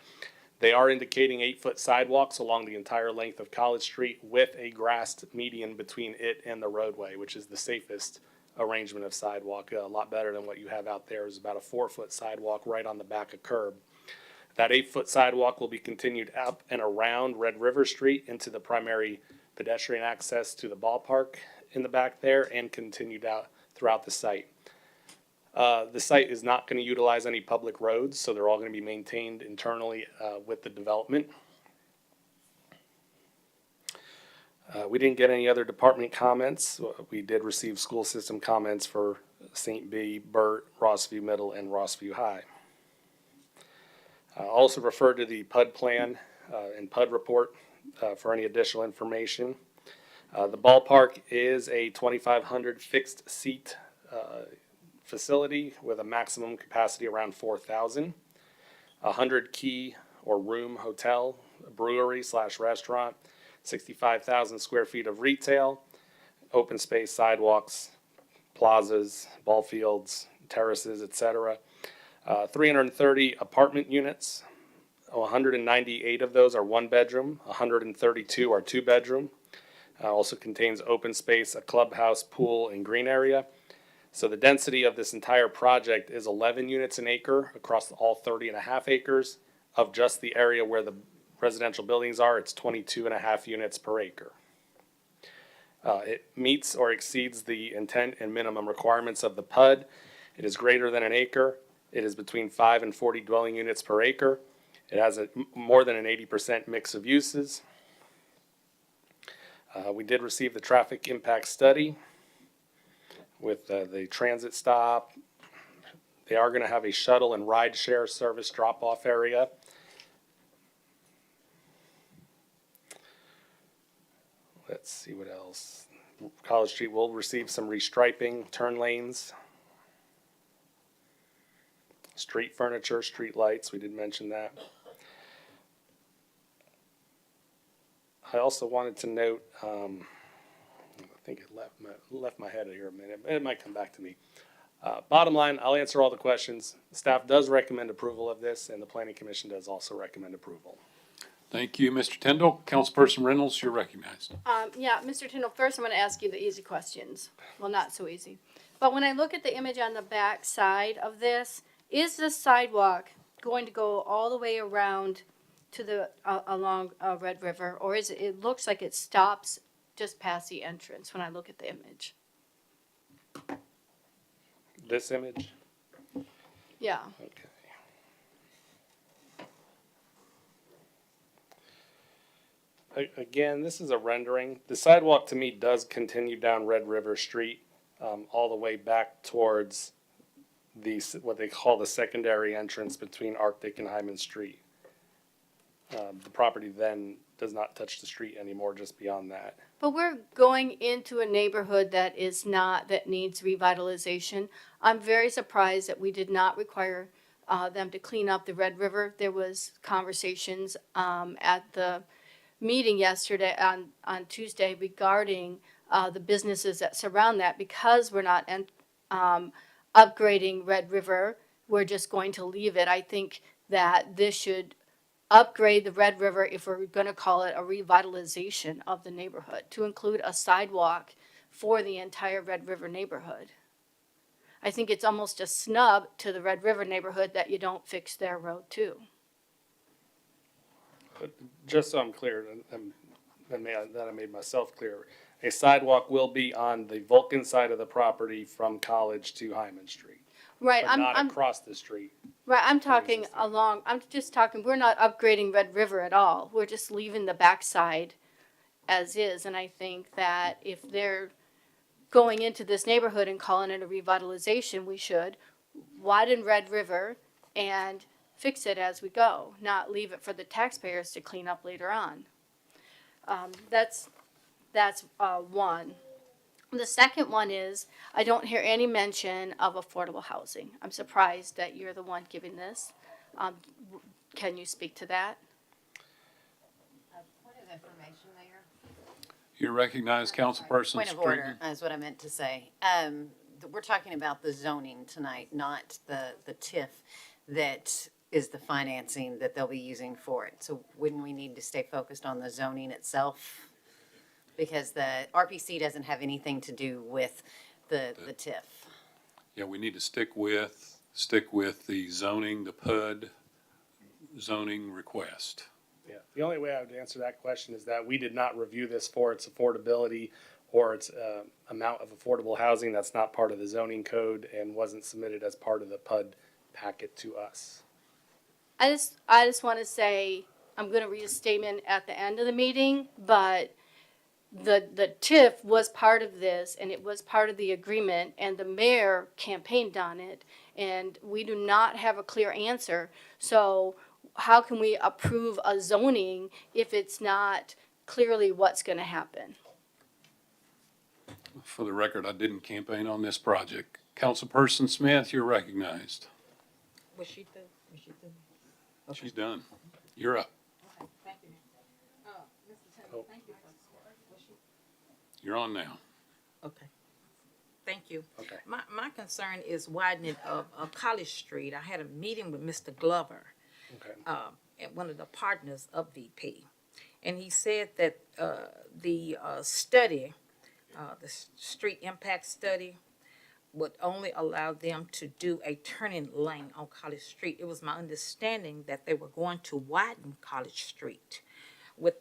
They are indicating 8-foot sidewalks along the entire length of College Street with a grassed median between it and the roadway, which is the safest arrangement of sidewalk. A lot better than what you have out there is about a 4-foot sidewalk right on the back of curb. That 8-foot sidewalk will be continued up and around Red River Street into the primary pedestrian access to the ballpark in the back there and continued out throughout the site. The site is not going to utilize any public roads, so they're all going to be maintained internally with the development. We didn't get any other department comments. We did receive school system comments for St. B, Burt, Rossview Middle, and Rossview High. Also refer to the PUD plan and PUD report for any additional information. The ballpark is a 2,500 fixed seat facility with a maximum capacity around 4,000. 100 key or room hotel, brewery / restaurant, 65,000 square feet of retail, open space, sidewalks, plazas, ball fields, terraces, etc. 330 apartment units. 198 of those are 1-bedroom, 132 are 2-bedroom. Also contains open space, a clubhouse, pool, and green area. So the density of this entire project is 11 units an acre across all 30.5 acres. Of just the area where the residential buildings are, it's 22.5 units per acre. It meets or exceeds the intent and minimum requirements of the PUD. It is greater than an acre. It is between 5 and 40 dwelling units per acre. It has more than an 80% mix of uses. We did receive the traffic impact study with the transit stop. They are going to have a shuttle and ride share service drop-off area. Let's see what else. College Street will receive some restriping, turn lanes, street furniture, street lights. We did mention that. I also wanted to note, I think it left my head here a minute. It might come back to me. Bottom line, I'll answer all the questions. Staff does recommend approval of this, and the Planning Commission does also recommend approval. Thank you, Mr. Tyndall. Councilperson Reynolds, you're recognized. Yeah, Mr. Tyndall, first I'm going to ask you the easy questions. Well, not so easy. But when I look at the image on the back side of this, is this sidewalk going to go all the way around to the, along Red River? Or is it, it looks like it stops just past the entrance when I look at the image? This image? Yeah. Okay. Again, this is a rendering. The sidewalk to me does continue down Red River Street all the way back towards the what they call the secondary entrance between Arctic and Hyman Street. The property then does not touch the street anymore, just beyond that. But we're going into a neighborhood that is not, that needs revitalization. I'm very surprised that we did not require them to clean up the Red River. There was conversations at the meeting yesterday on Tuesday regarding the businesses that surround that. Because we're not upgrading Red River, we're just going to leave it. I think that this should upgrade the Red River if we're going to call it a revitalization of the neighborhood, to include a sidewalk for the entire Red River neighborhood. I think it's almost a snub to the Red River neighborhood that you don't fix their road too. But just so I'm clear, that I made myself clear, a sidewalk will be on the Vulcan side of the property from College to Hyman Street, Right, but not across the street. right, I'm talking along, I'm just talking, we're not upgrading Red River at all. We're just leaving the backside as is. And I think that if they're going into this neighborhood and calling it a revitalization, we should widen Red River and fix it as we go, not leave it for the taxpayers to clean up later on. That's one. The second one is, I don't hear any mention of affordable housing. I'm surprised that you're the one giving this. Can you speak to that? Point of information, Mayor. You're recognized, Councilperson Point of Streeter. order is what I meant to say. we're talking about the zoning tonight, not the TIF that is the financing that they'll be using for it. So wouldn't we need to stay focused on the zoning itself? Because the RPC doesn't have anything to do with the TIF. Yeah, we need to stick with the zoning, the PUD zoning request. Yeah, the only way I would answer that question is that we did not review this for its affordability or its amount of affordable housing. That's not part of the zoning code and wasn't submitted as part of the PUD packet to us. I just want to say, I'm going to read a statement at the end of the meeting, but the TIF was part of this, and it was part of the agreement, and the mayor campaigned on it, and we do not have a clear answer. So how can we approve a zoning if it's not clearly what's going to happen? For the record, I didn't campaign on this project. Councilperson Smith, you're recognized. Was she through? Was she through? She's done. You're up. Thank you. Mr. Tindall, thank you. You're on now. Okay. Thank you. Okay. My concern is widening of College Street. I had a meeting with Mr. Glover, Okay. and one of the partners of VP. And he said that the study, the street impact study, would only allow them to do a turning lane on College Street. It was my understanding that they were going to widen College Street with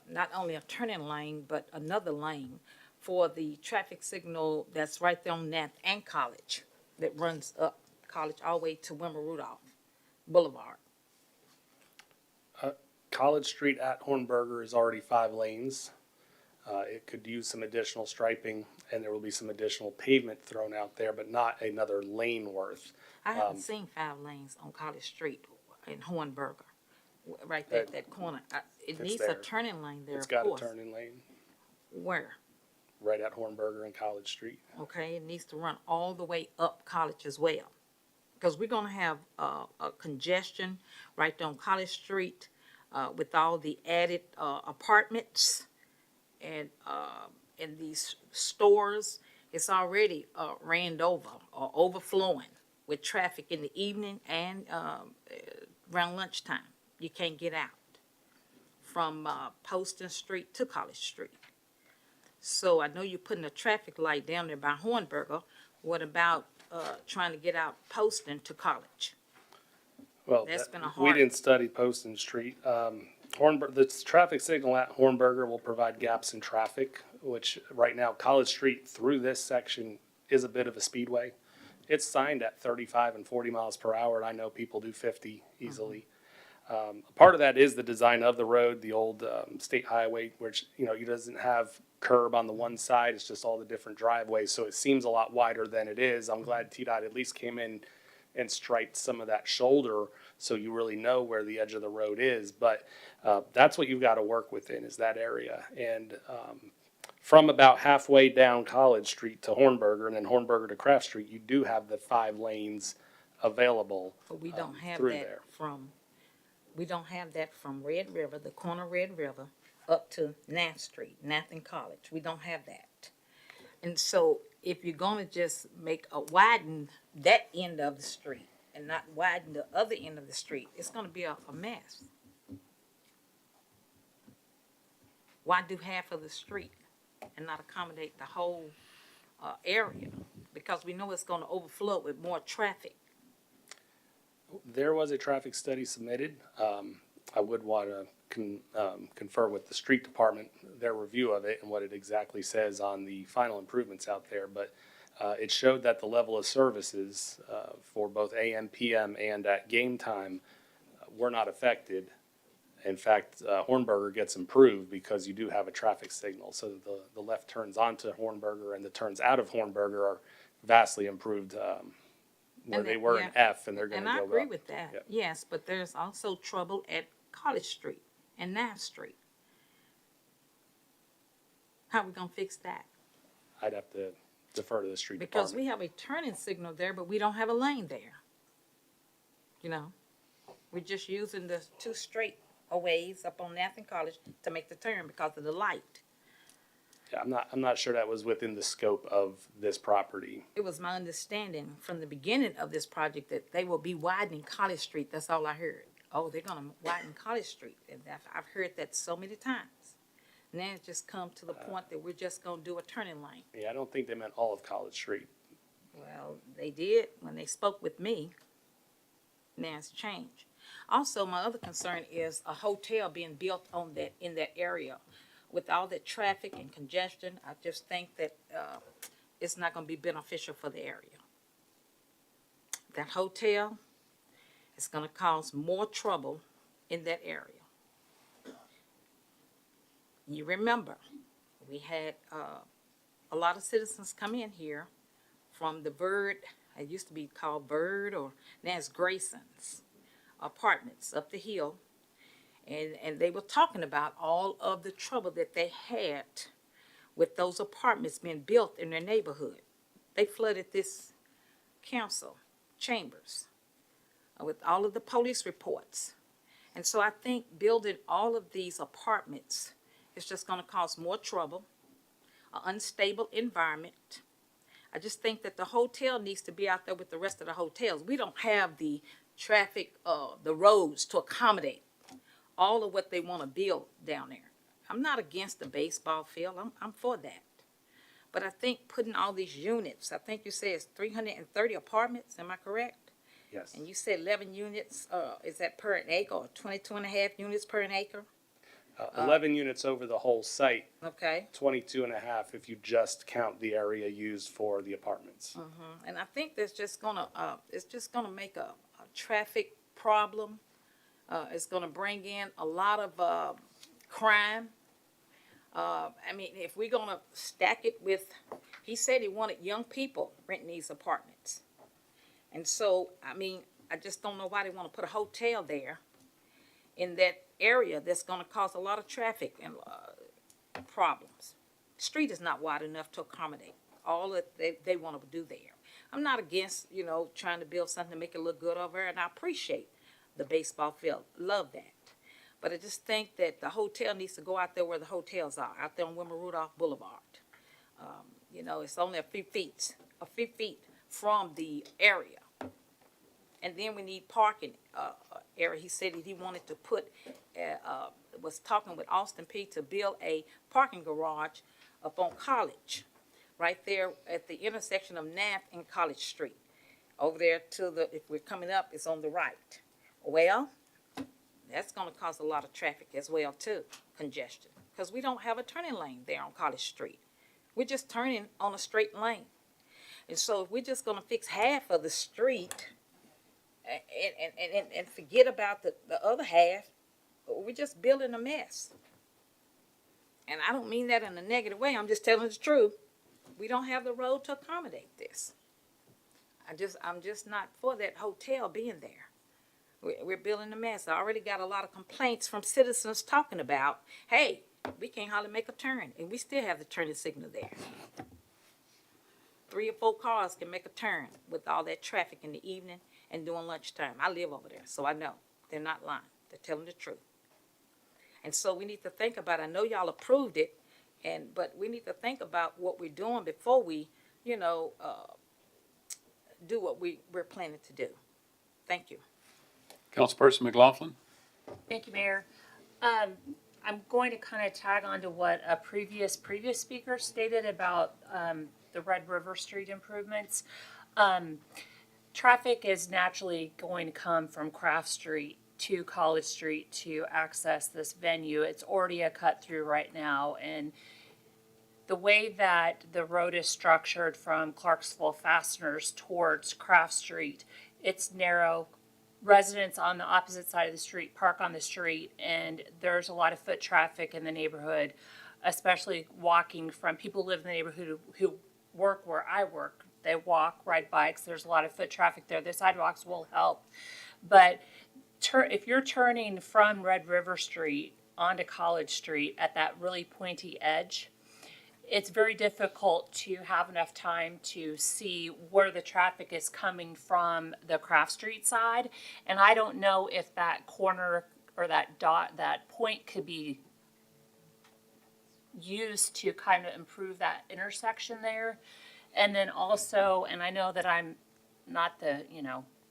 not only a turning lane, but another lane for the traffic signal that's right there on Nath and College that runs up College all the way to Wilma Rudolph Boulevard. College Street at Hornberger is already 5 lanes. It could use some additional striping, and there will be some additional pavement thrown out there, but not another lane worth. I haven't seen 5 lanes on College Street in Hornberger, right there, that corner. It It's needs a there. turning lane there, It's of got a course. turning lane Where? right at Hornberger and College Street. Okay, it needs to run all the way up College as well. Because we're gonna have a congestion right there on College Street with all the added apartments and these stores. It's already ran over or overflowing with traffic in the evening and around lunchtime. You can't get out from Poston Street to College Street. So I know you're putting a traffic light down there by Hornberger. What about trying to get out Poston to College? Well, That's been a we hard- didn't study Poston Street. The traffic signal at Hornberger will provide gaps in traffic, which right now College Street through this section is a bit of a speedway. It's signed at 35 and 40 miles per hour, and I know people do 50 easily. Part of that is the design of the road, the old state highway, which, it doesn't have curb on the one side. It's just all the different driveways, so it seems a lot wider than it is. I'm glad TDOT at least came in and striped some of that shoulder so you really know where the edge of the road is. But that's what you've got to work within, is that area. And from about halfway down College Street to Hornberger and then Hornberger to Craft Street, you do have the 5 lanes available But we don't have through that there. we don't have that from Red River, the corner of Red River, up to Nath Street, Nath and College. We don't have that. And so if you're gonna just widen that end of the street and not widen the other end of the street, it's gonna be a mess. Why do half of the street and not accommodate the whole area? Because we know it's gonna overflow with more traffic. There was a traffic study submitted. I would want to confer with the street department, their review of it and what it exactly says on the final improvements out there. But it showed that the level of services for both AM, PM, and at game time were not affected. In fact, Hornberger gets improved because you do have a traffic signal. So the left turns onto Hornberger and the turns out of Hornberger are vastly improved where And they that- were in yeah. F and they're going And to I go agree up. with that, Yep. yes, but there's also trouble at College Street and Nath Street. How we gonna fix that? I'd have to defer to the street Because department. we have a turning signal there, but we don't have a lane there. We're just using the 2 straight aways up on Nath and College to make the turn because of the light. Yeah, I'm not sure that was within the scope of this property. It was my understanding from the beginning of this project that they will be widening College Street. That's all I heard. Oh, they're gonna widen College Street, and I've heard that so many times. Now it's just come to the point that we're just gonna do a turning lane. Yeah, I don't think they meant all of College Street. Well, they did when they spoke with me. Now it's changed. Also, my other concern is a hotel being built on that, in that area. With all that traffic and congestion, I just think that, it's not gonna be beneficial for the area. That hotel is gonna cause more trouble in that area. You remember, we had, a lot of citizens come in here from the Bird, it used to be called Bird, or now it's Grayson's apartments up the hill. And they were talking about all of the trouble that they had with those apartments being built in their neighborhood. They flooded this council chambers with all of the police reports. And so I think building all of these apartments is just gonna cause more trouble, an unstable environment. I just think that the hotel needs to be out there with the rest of the hotels. We don't have the traffic, the roads to accommodate all of what they want to build down there. I'm not against the baseball field. I'm for that. But I think putting all these units, I think you said it's 330 apartments, am I correct? Yes. And you said 11 units, is that per an acre, or 22 and a half units per an acre? 11 units over the whole site, Okay. 22 and a half if you just count the area used for the apartments. And I think that's just gonna, it's just gonna make a traffic problem. It's gonna bring in a lot of, crime. I mean, if we're gonna stack it with, he said he wanted young people renting these apartments. And so, I mean, I just don't know why they wanna put a hotel there in that area that's gonna cause a lot of traffic and, problems. The street is not wide enough to accommodate all that they wanna do there. I'm not against, trying to build something to make it look good over there, and I appreciate the baseball field, love that. But I just think that the hotel needs to go out there where the hotels are, out there on Wilma Rudolph Boulevard. It's only a few feet from the area. And then we need parking, area. He said that he wanted to put, was talking with Austin P to build a parking garage up on College, right there at the intersection of Nath and College Street. Over there if we're coming up, it's on the right. Well, that's gonna cause a lot of traffic as well too, congestion, because we don't have a turning lane there on College Street. We're just turning on a straight lane. And so if we're just gonna fix half of the street and forget about the other half, we're just building a mess. And I don't mean that in a negative way, I'm just telling the truth. We don't have the road to accommodate this. I'm just not for that hotel being there. We're building a mess. I already got a lot of complaints from citizens talking about, hey, we can't hardly make a turn, and we still have the turning signal there. 3 or 4 cars can make a turn with all that traffic in the evening and during lunchtime. I live over there, so I know. They're not lying. They're telling the truth. And so we need to think about, I know y'all approved it, but we need to think about what we're doing before we, do what we're planning to do. Thank you. Councilperson McLaughlin? Thank you, Mayor. I'm going to kind of tag on to what a previous speaker stated about the Red River Street improvements. Traffic is naturally going to come from Craft Street to College Street to access this venue. It's already a cut through right now, and the way that the road is structured from Clarksville Fasteners towards Craft Street, it's narrow. Residents on the opposite side of the street park on the street, and there's a lot of foot traffic in the neighborhood, especially walking from people who live in the neighborhood who work where I work. They walk, ride bikes. There's a lot of foot traffic there. The sidewalks will help. But if you're turning from Red River Street onto College Street at that really pointy edge, it's very difficult to have enough time to see where the traffic is coming from the Craft Street side. And I don't know if that corner or that point could be used to kind of improve that intersection there. And then also, and I know that I'm not the,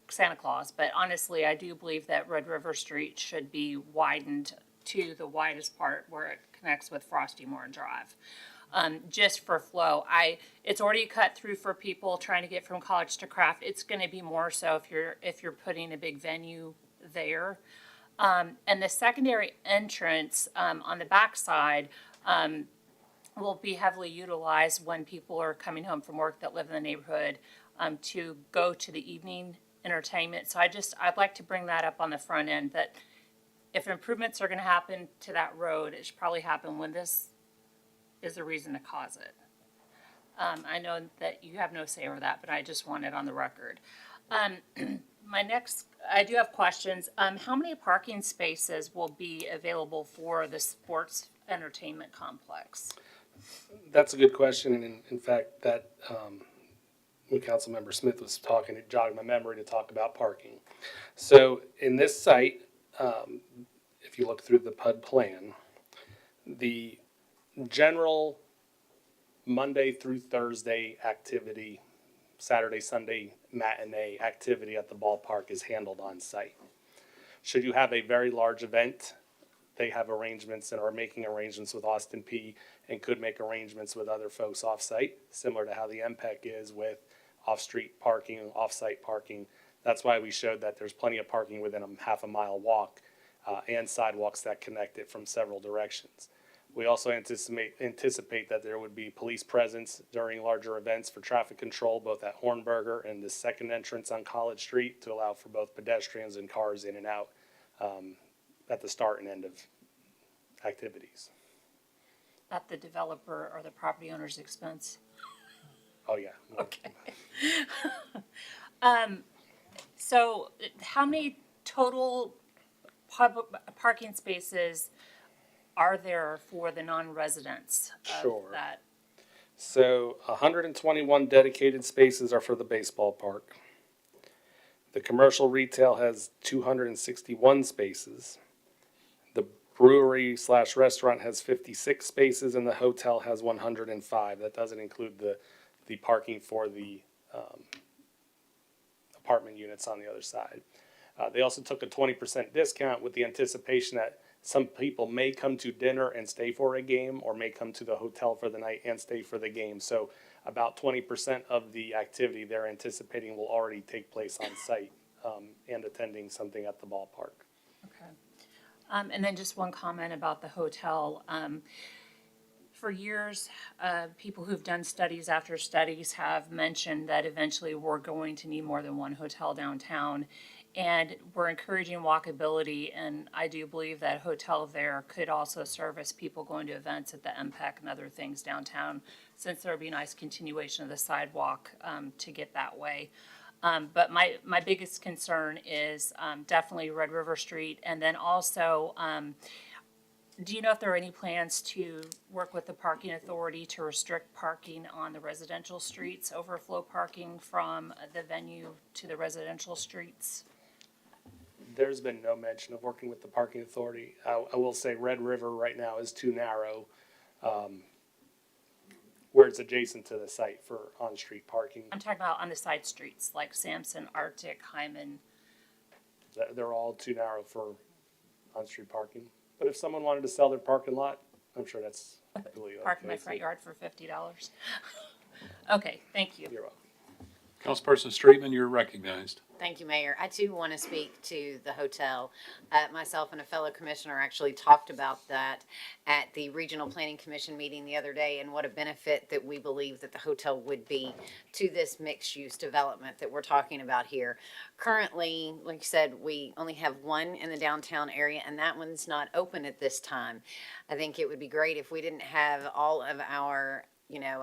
Santa Claus, but honestly, I do believe that Red River Street should be widened to the widest part where it connects with Frosty Moore Drive. Just for flow. It's already cut through for people trying to get from College to Craft. It's going to be more so if you're putting a big venue there. And the secondary entrance on the backside will be heavily utilized when people are coming home from work that live in the neighborhood to go to the evening entertainment. So I'd like to bring that up on the front end, that if improvements are going to happen to that road, it should probably happen when this is the reason to cause it. I know that you have no say over that, but I just want it on the record. I do have questions. How many parking spaces will be available for the sports entertainment complex? That's a good question, and in fact, that, when Councilmember Smith was talking, it jogged my memory to talk about parking. So in this site, if you look through the PUD plan, the general Monday through Thursday activity, Saturday, Sunday matinee activity at the ballpark is handled on site. Should you have a very large event, they have arrangements and are making arrangements with Austin P and could make arrangements with other folks off site, similar to how the MPEC is with off-street parking, off-site parking. That's why we showed that there's plenty of parking within a half a mile walk and sidewalks that connect it from several directions. We also anticipate that there would be police presence during larger events for traffic control, both at Hornberger and the second entrance on College Street, to allow for both pedestrians and cars in and out at the start and end of activities. At the developer or the property owner's expense? Oh, yeah. Okay. So how many total parking spaces are there for the non-residents of Sure. that? So 121 dedicated spaces are for the baseball park. The commercial retail has 261 spaces. The brewery / restaurant has 56 spaces, and the hotel has 105. That doesn't include the parking for the apartment units on the other side. They also took a 20% discount with the anticipation that some people may come to dinner and stay for a game, or may come to the hotel for the night and stay for the game. So about 20% of the activity they're anticipating will already take place on site and attending something at the ballpark. Okay. And then just one comment about the hotel. For years, people who've done studies after studies have mentioned that eventually we're going to need more than one hotel downtown. And we're encouraging walkability, and I do believe that hotel there could also service people going to events at the MPEC and other things downtown, since there would be a nice continuation of the sidewalk to get that way. But my biggest concern is definitely Red River Street, and then also, do you know if there are any plans to work with the parking authority to restrict parking on the residential streets, overflow parking from the venue to the residential streets? There's been no mention of working with the parking authority. I will say Red River right now is too narrow, where it's adjacent to the site for on-street parking. I'm talking about on the side streets, like Sampson, Arctic, Hyman. They're all too narrow for on-street parking. But if someone wanted to sell their parking lot, I'm sure that's really okay. Park in my front yard for $50. Okay, thank you. You're welcome. Councilperson Streetman, you're recognized. Thank you, Mayor. I too want to speak to the hotel. Myself and a fellow commissioner actually talked about that at the Regional Planning Commission meeting the other day, and what a benefit that we believe that the hotel would be to this mixed-use development that we're talking about here. Currently, like you said, we only have one in the downtown area, and that one's not open at this time. I think it would be great if we didn't have all of our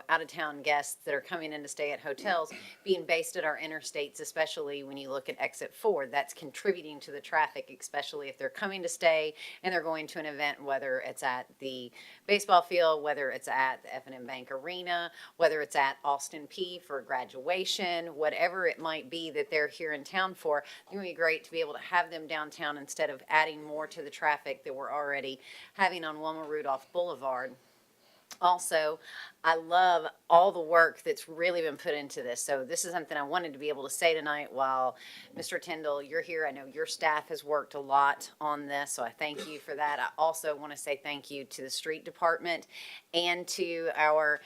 out-of-town guests that are coming in to stay at hotels being based at our interstates, especially when you look at Exit 4. That's contributing to the traffic, especially if they're coming to stay and they're going to an event, whether it's at the baseball field, whether it's at the F&M Bank Arena, whether it's at Austin P for graduation, whatever it might be that they're here in town for. It would be great to be able to have them downtown instead of adding more to the traffic that we're already having on Wilma Rudolph Boulevard. Also, I love all the work that's really been put into this. So this is something I wanted to be able to say tonight while Mr. Tyndall, you're here. I know your staff has worked a lot on this, so I thank you for that. I also want to say thank you to the street department and to our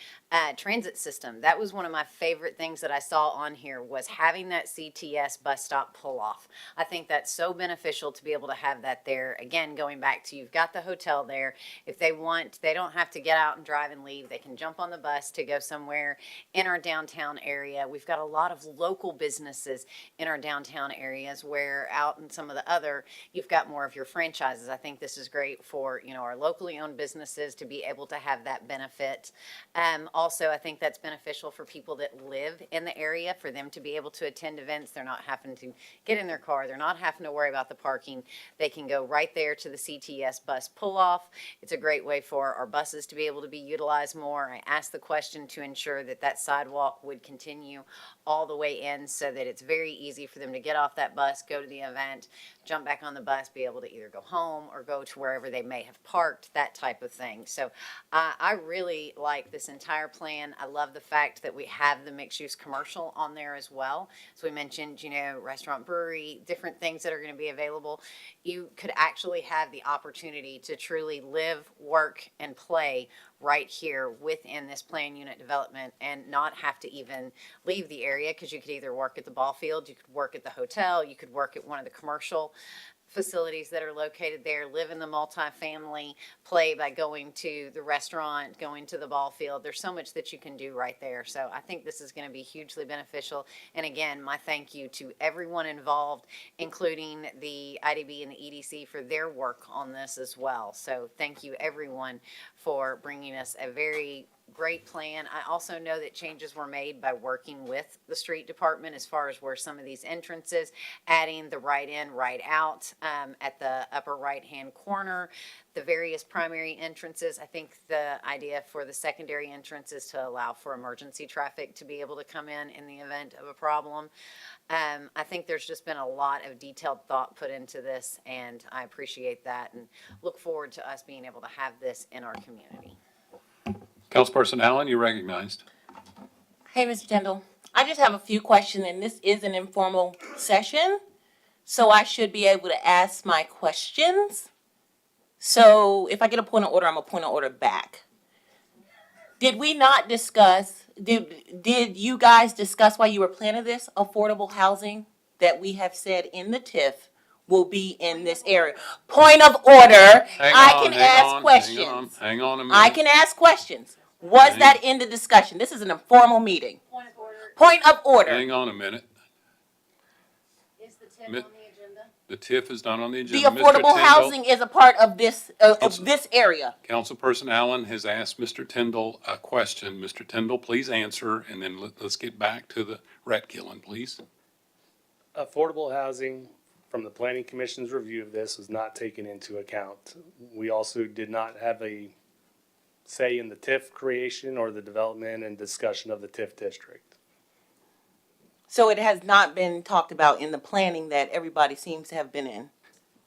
transit system. That was one of my favorite things that I saw on here was having that CTS bus stop pull off. I think that's so beneficial to be able to have that there. Again, going back to you've got the hotel there. If they want, they don't have to get out and drive and leave. They can jump on the bus to go somewhere in our downtown area. We've got a lot of local businesses in our downtown areas where out in some of the other, you've got more of your franchises. I think this is great for, our locally owned businesses to be able to have that benefit. Also, I think that's beneficial for people that live in the area, for them to be able to attend events. They're not having to get in their car. They're not having to worry about the parking. They can go right there to the CTS bus pull off. It's a great way for our buses to be able to be utilized more. I asked the question to ensure that that sidewalk would continue all the way in so that it's very easy for them to get off that bus, go to the event, jump back on the bus, be able to either go home or go to wherever they may have parked, that type of thing. So I really like this entire plan. I love the fact that we have the mixed use commercial on there as well. So we mentioned, restaurant, brewery, different things that are going to be available. You could actually have the opportunity to truly live, work, and play right here within this plan unit development and not have to even leave the area, because you could either work at the ball field, you could work at the hotel, you could work at one of the commercial facilities that are located there, live in the multifamily, play by going to the restaurant, going to the ball field. There's so much that you can do right there. So I think this is going to be hugely beneficial. And again, my thank you to everyone involved, including the IDB and the EDC for their work on this as well. So thank you everyone for bringing us a very great plan. I also know that changes were made by working with the street department as far as where some of these entrances, adding the right in, right out at the upper right-hand corner, the various primary entrances. I think the idea for the secondary entrance is to allow for emergency traffic to be able to come in the event of a problem. I think there's just been a lot of detailed thought put into this, and I appreciate that and look forward to us being able to have this in our community. Councilperson Allen, you're recognized. Hey, Mr. Tyndall. I just have a few questions, and this is an informal session, so I should be able to ask my questions. So if I get a point of order, I'm a point of order back. Did we not discuss, did you guys discuss while you were planning this, affordable housing that we have said in the TIF will be in this area? Point of order. I can ask questions. Hang on a minute. I can ask questions. Was that in the discussion? This is an informal meeting. Point of order. Point of order. Hang on a minute. Is the TIF on the agenda? The TIF is not on the The agenda. Mr. affordable Tyndall, housing is a part of this area. Councilperson Allen has asked Mr. Tyndall a question. Mr. Tyndall, please answer, and then let's get back to the rat killing, please. Affordable housing, from the Planning Commission's review of this, was not taken into account. We also did not have a say in the TIF creation or the development and discussion of the TIF district. So it has not been talked about in the planning that everybody seems to have been in.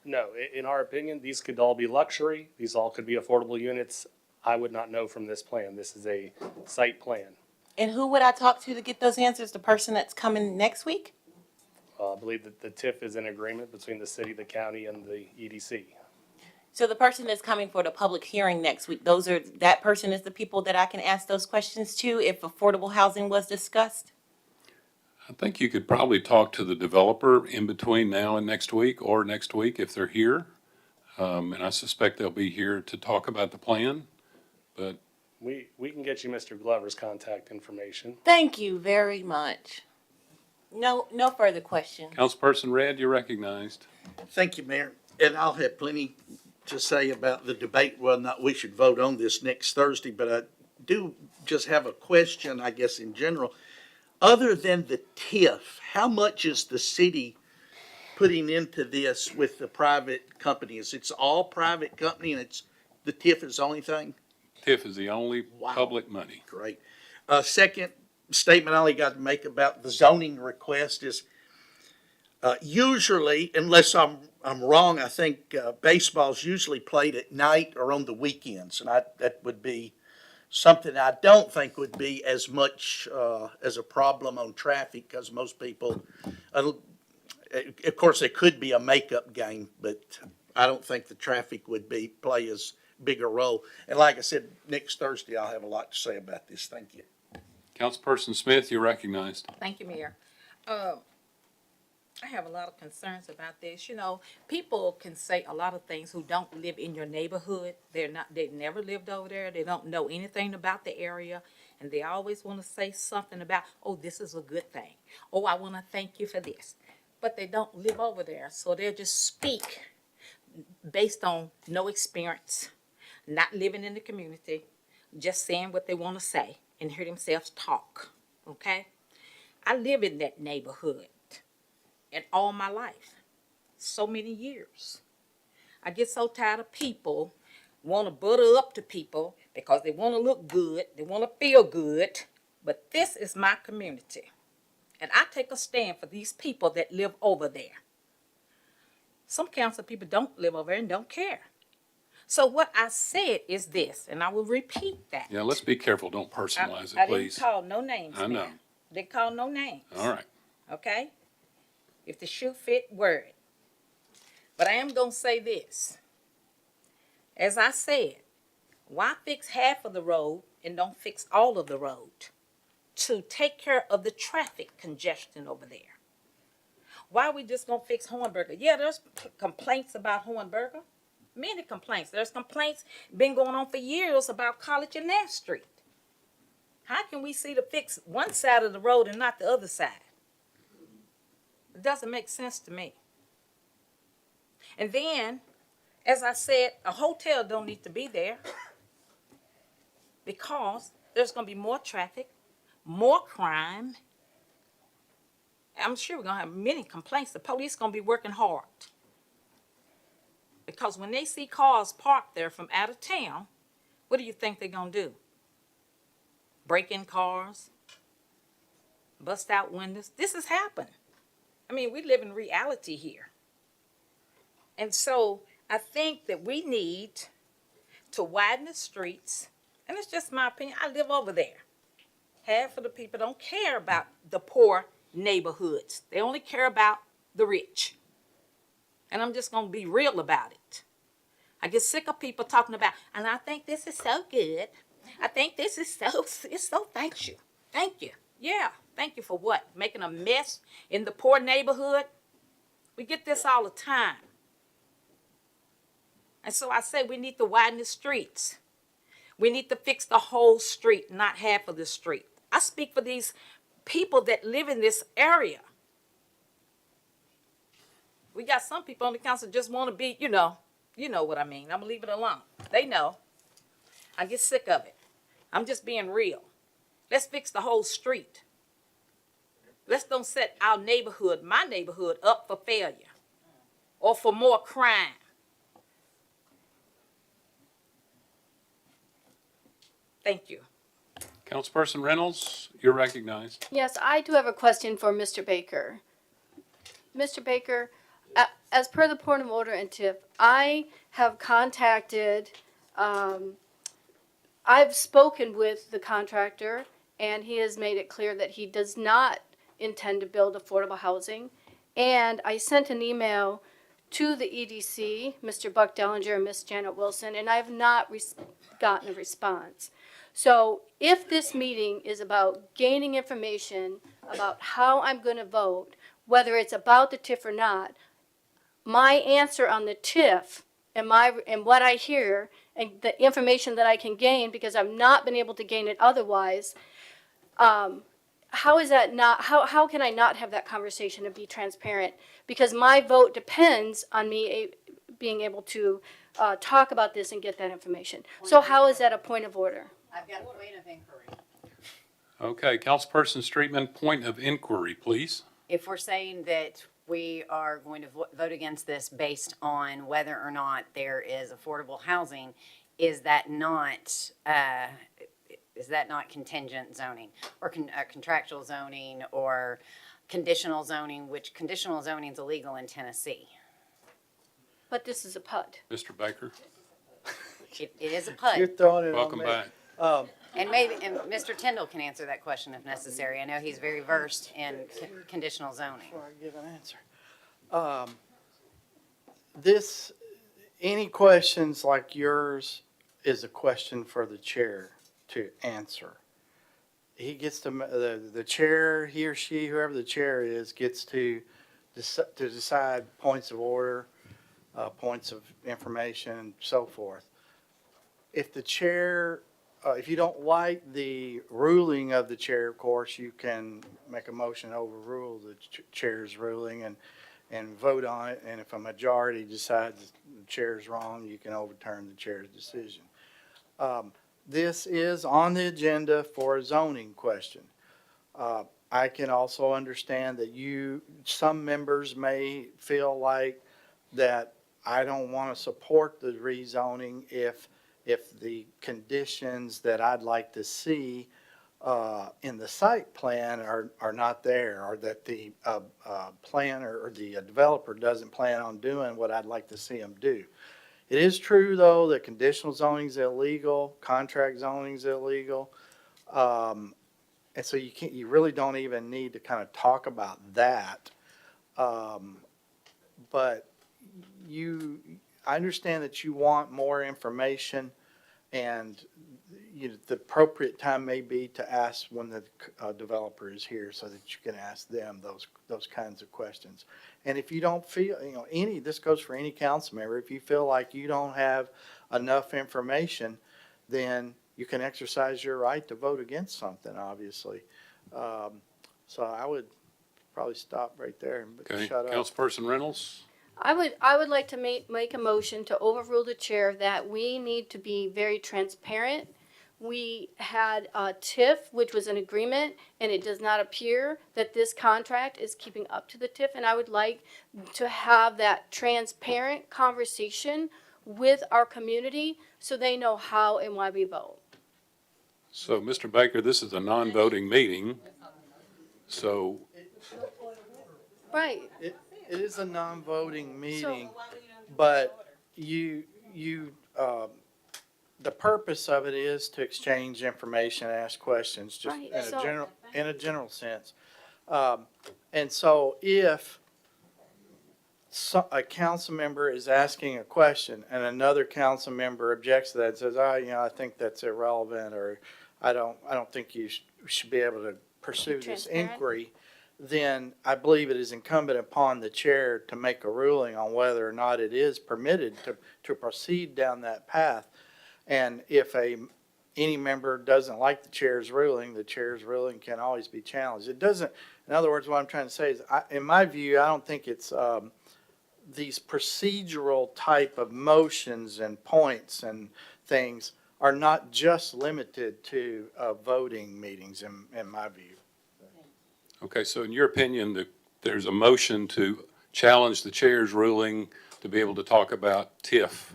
No, in our opinion, these could all be luxury. These all could be affordable units. I would not know from this plan. This is a site plan. And who would I talk to get those answers? The person that's coming next week? I believe that the TIF is an agreement between the city, the county, and the EDC. So the person that's coming for the public hearing next week, that person is the people that I can ask those questions to if affordable housing was discussed? I think you could probably talk to the developer in between now and next week, or next week if they're here. And I suspect they'll be here to talk about the plan, but We can get you Mr. Glover's contact information. Thank you very much. No further questions. Councilperson Redd, you're recognized. Thank you, Mayor. And I'll have plenty to say about the debate, whether or not we should vote on this next Thursday, but I do just have a question, I guess, in general. Other than the TIF, how much is the city putting into this with the private companies? It's all private company and the TIF is the only thing? TIF is the only public money. Great. Second statement I only got to make about the zoning request is usually, unless I'm wrong, I think baseball's usually played at night or on the weekends, and that would be something I don't think would be as much as a problem on traffic, because most people, of course, it could be a makeup game, but I don't think the traffic would play as big a role. And like I said, next Thursday, I'll have a lot to say about this. Thank you. Councilperson Smith, you're recognized. Thank you, Mayor. I have a lot of concerns about this. You know, people can say a lot of things who don't live in your neighborhood. They've never lived over there. They don't know anything about the area. And they always want to say something about, oh, this is a good thing. Oh, I want to thank you for this. But they don't live over there. So they'll just speak based on no experience, not living in the community, just saying what they want to say and hear themselves talk. Okay? I live in that neighborhood. And all my life, so many years. I get so tired of people want to butter up to people because they want to look good, they want to feel good, but this is my community. And I take a stand for these people that live over there. Some council people don't live over there and don't care. So what I said is this, and I will repeat that. Yeah, let's be careful. Don't personalize I it, please. didn't call no names, I know. Mayor. Didn't call no names. All right. Okay? If the shoe fit, wear it. But I am going to say this. As I said, why fix half of the road and don't fix all of the road to take care of the traffic congestion over there? Why are we just going to fix Hornberger? Yeah, there's complaints about Hornberger. Many complaints. There's complaints been going on for years about College and Nash Street. How can we see to fix one side of the road and not the other side? It doesn't make sense to me. And then, as I said, a hotel don't need to be there because there's going to be more traffic, more crime. I'm sure we're going to have many complaints. The police going to be working hard because when they see cars parked there from out of town, what do you think they're going to do? Break in cars, bust out windows. This has happened. I mean, we live in reality here. And so I think that we need to widen the streets. And it's just my opinion. I live over there. Half of the people don't care about the poor neighborhoods. They only care about the rich. And I'm just going to be real about it. I get sick of people talking about, and I think this is so good. I think this is so thank you. Thank you. Yeah. Thank you for what? Making a mess in the poor neighborhood? We get this all the time. And so I say we need to widen the streets. We need to fix the whole street, not half of the street. I speak for these people that live in this area. We got some people on the council just want to be, you know what I mean. I'm going to leave it alone. They know. I get sick of it. I'm just being real. Let's fix the whole street. Let's don't set our neighborhood, my neighborhood, up for failure or for more crime. Thank you. Councilperson Reynolds, you're recognized. Yes, I do have a question for Mr. Baker. Mr. Baker, as per the point of order and tip, I have contacted, I've spoken with the contractor, and he has made it clear that he does not intend to build affordable housing. And I sent an email to the EDC, Mr. Buck Dellinger and Miss Janet Wilson, and I have not gotten a response. So if this meeting is about gaining information about how I'm going to vote, whether it's about the TIF or not, my answer on the TIF and what I hear and the information that I can gain, because I've not been able to gain it otherwise, how is that not, how can I not have that conversation and be transparent? Because my vote depends on me being able to talk about this and get that information. So how is that a point of order? I've got a point of inquiry. Okay, Councilperson Streetman, point of inquiry, please. If we're saying that we are going to vote against this based on whether or not there is affordable housing, is that not contingent zoning or contractual zoning or conditional zoning, which conditional zoning is illegal in Tennessee? But this is a PUD. Mr. Baker, It is a You're PUD. throwing it on welcome me. back. And maybe, and Mr. Tyndall can answer that question if necessary. I know he's very versed in conditional zoning. Before I give an answer. This, any questions like yours is a question for the chair to answer. He gets to, the chair, he or she, whoever the chair is, gets to decide points of order, points of information, and so forth. If the chair, if you don't like the ruling of the chair, of course, you can make a motion to overrule the chair's ruling and vote on it. And if a majority decides the chair's wrong, you can overturn the chair's decision. This is on the agenda for a zoning question. I can also understand that some members may feel like that I don't want to support the rezoning if the conditions that I'd like to see in the site plan are not there, or that the planner or the developer doesn't plan on doing what I'd like to see them do. It is true, though, that conditional zoning is illegal, contract zoning is illegal. And so you really don't even need to kind of talk about that. But I understand that you want more information, and the appropriate time may be to ask when the developer is here, so that you can ask them those kinds of questions. And if you don't feel, this goes for any council member, if you feel like you don't have enough information, then you can exercise your right to vote against something, obviously. So I would probably stop right there and Okay, shut up. Councilperson Reynolds? I would like to make a motion to overrule the chair that we need to be very transparent. We had a TIF, which was an agreement, and it does not appear that this contract is keeping up to the TIF. And I would like to have that transparent conversation with our community so they know how and why we vote. So, Mr. Baker, this is a non-voting meeting, so, Right. It is a non-voting meeting, but the purpose of it is to exchange information, ask questions, just Right, in a general sense. And so if a council member is asking a question and another council member objects to that and says, I think that's irrelevant, or I don't think you should be able to pursue this Transparent. inquiry, then I believe it is incumbent upon the chair to make a ruling on whether or not it is permitted to proceed down that path. And if any member doesn't like the chair's ruling can always be challenged. It doesn't, in other words, what I'm trying to say is, in my view, I don't think it's these procedural type of motions and points and things are not just limited to voting meetings, in my view. okay, so in your opinion, there's a motion to challenge the chair's ruling to be able to talk about TIF,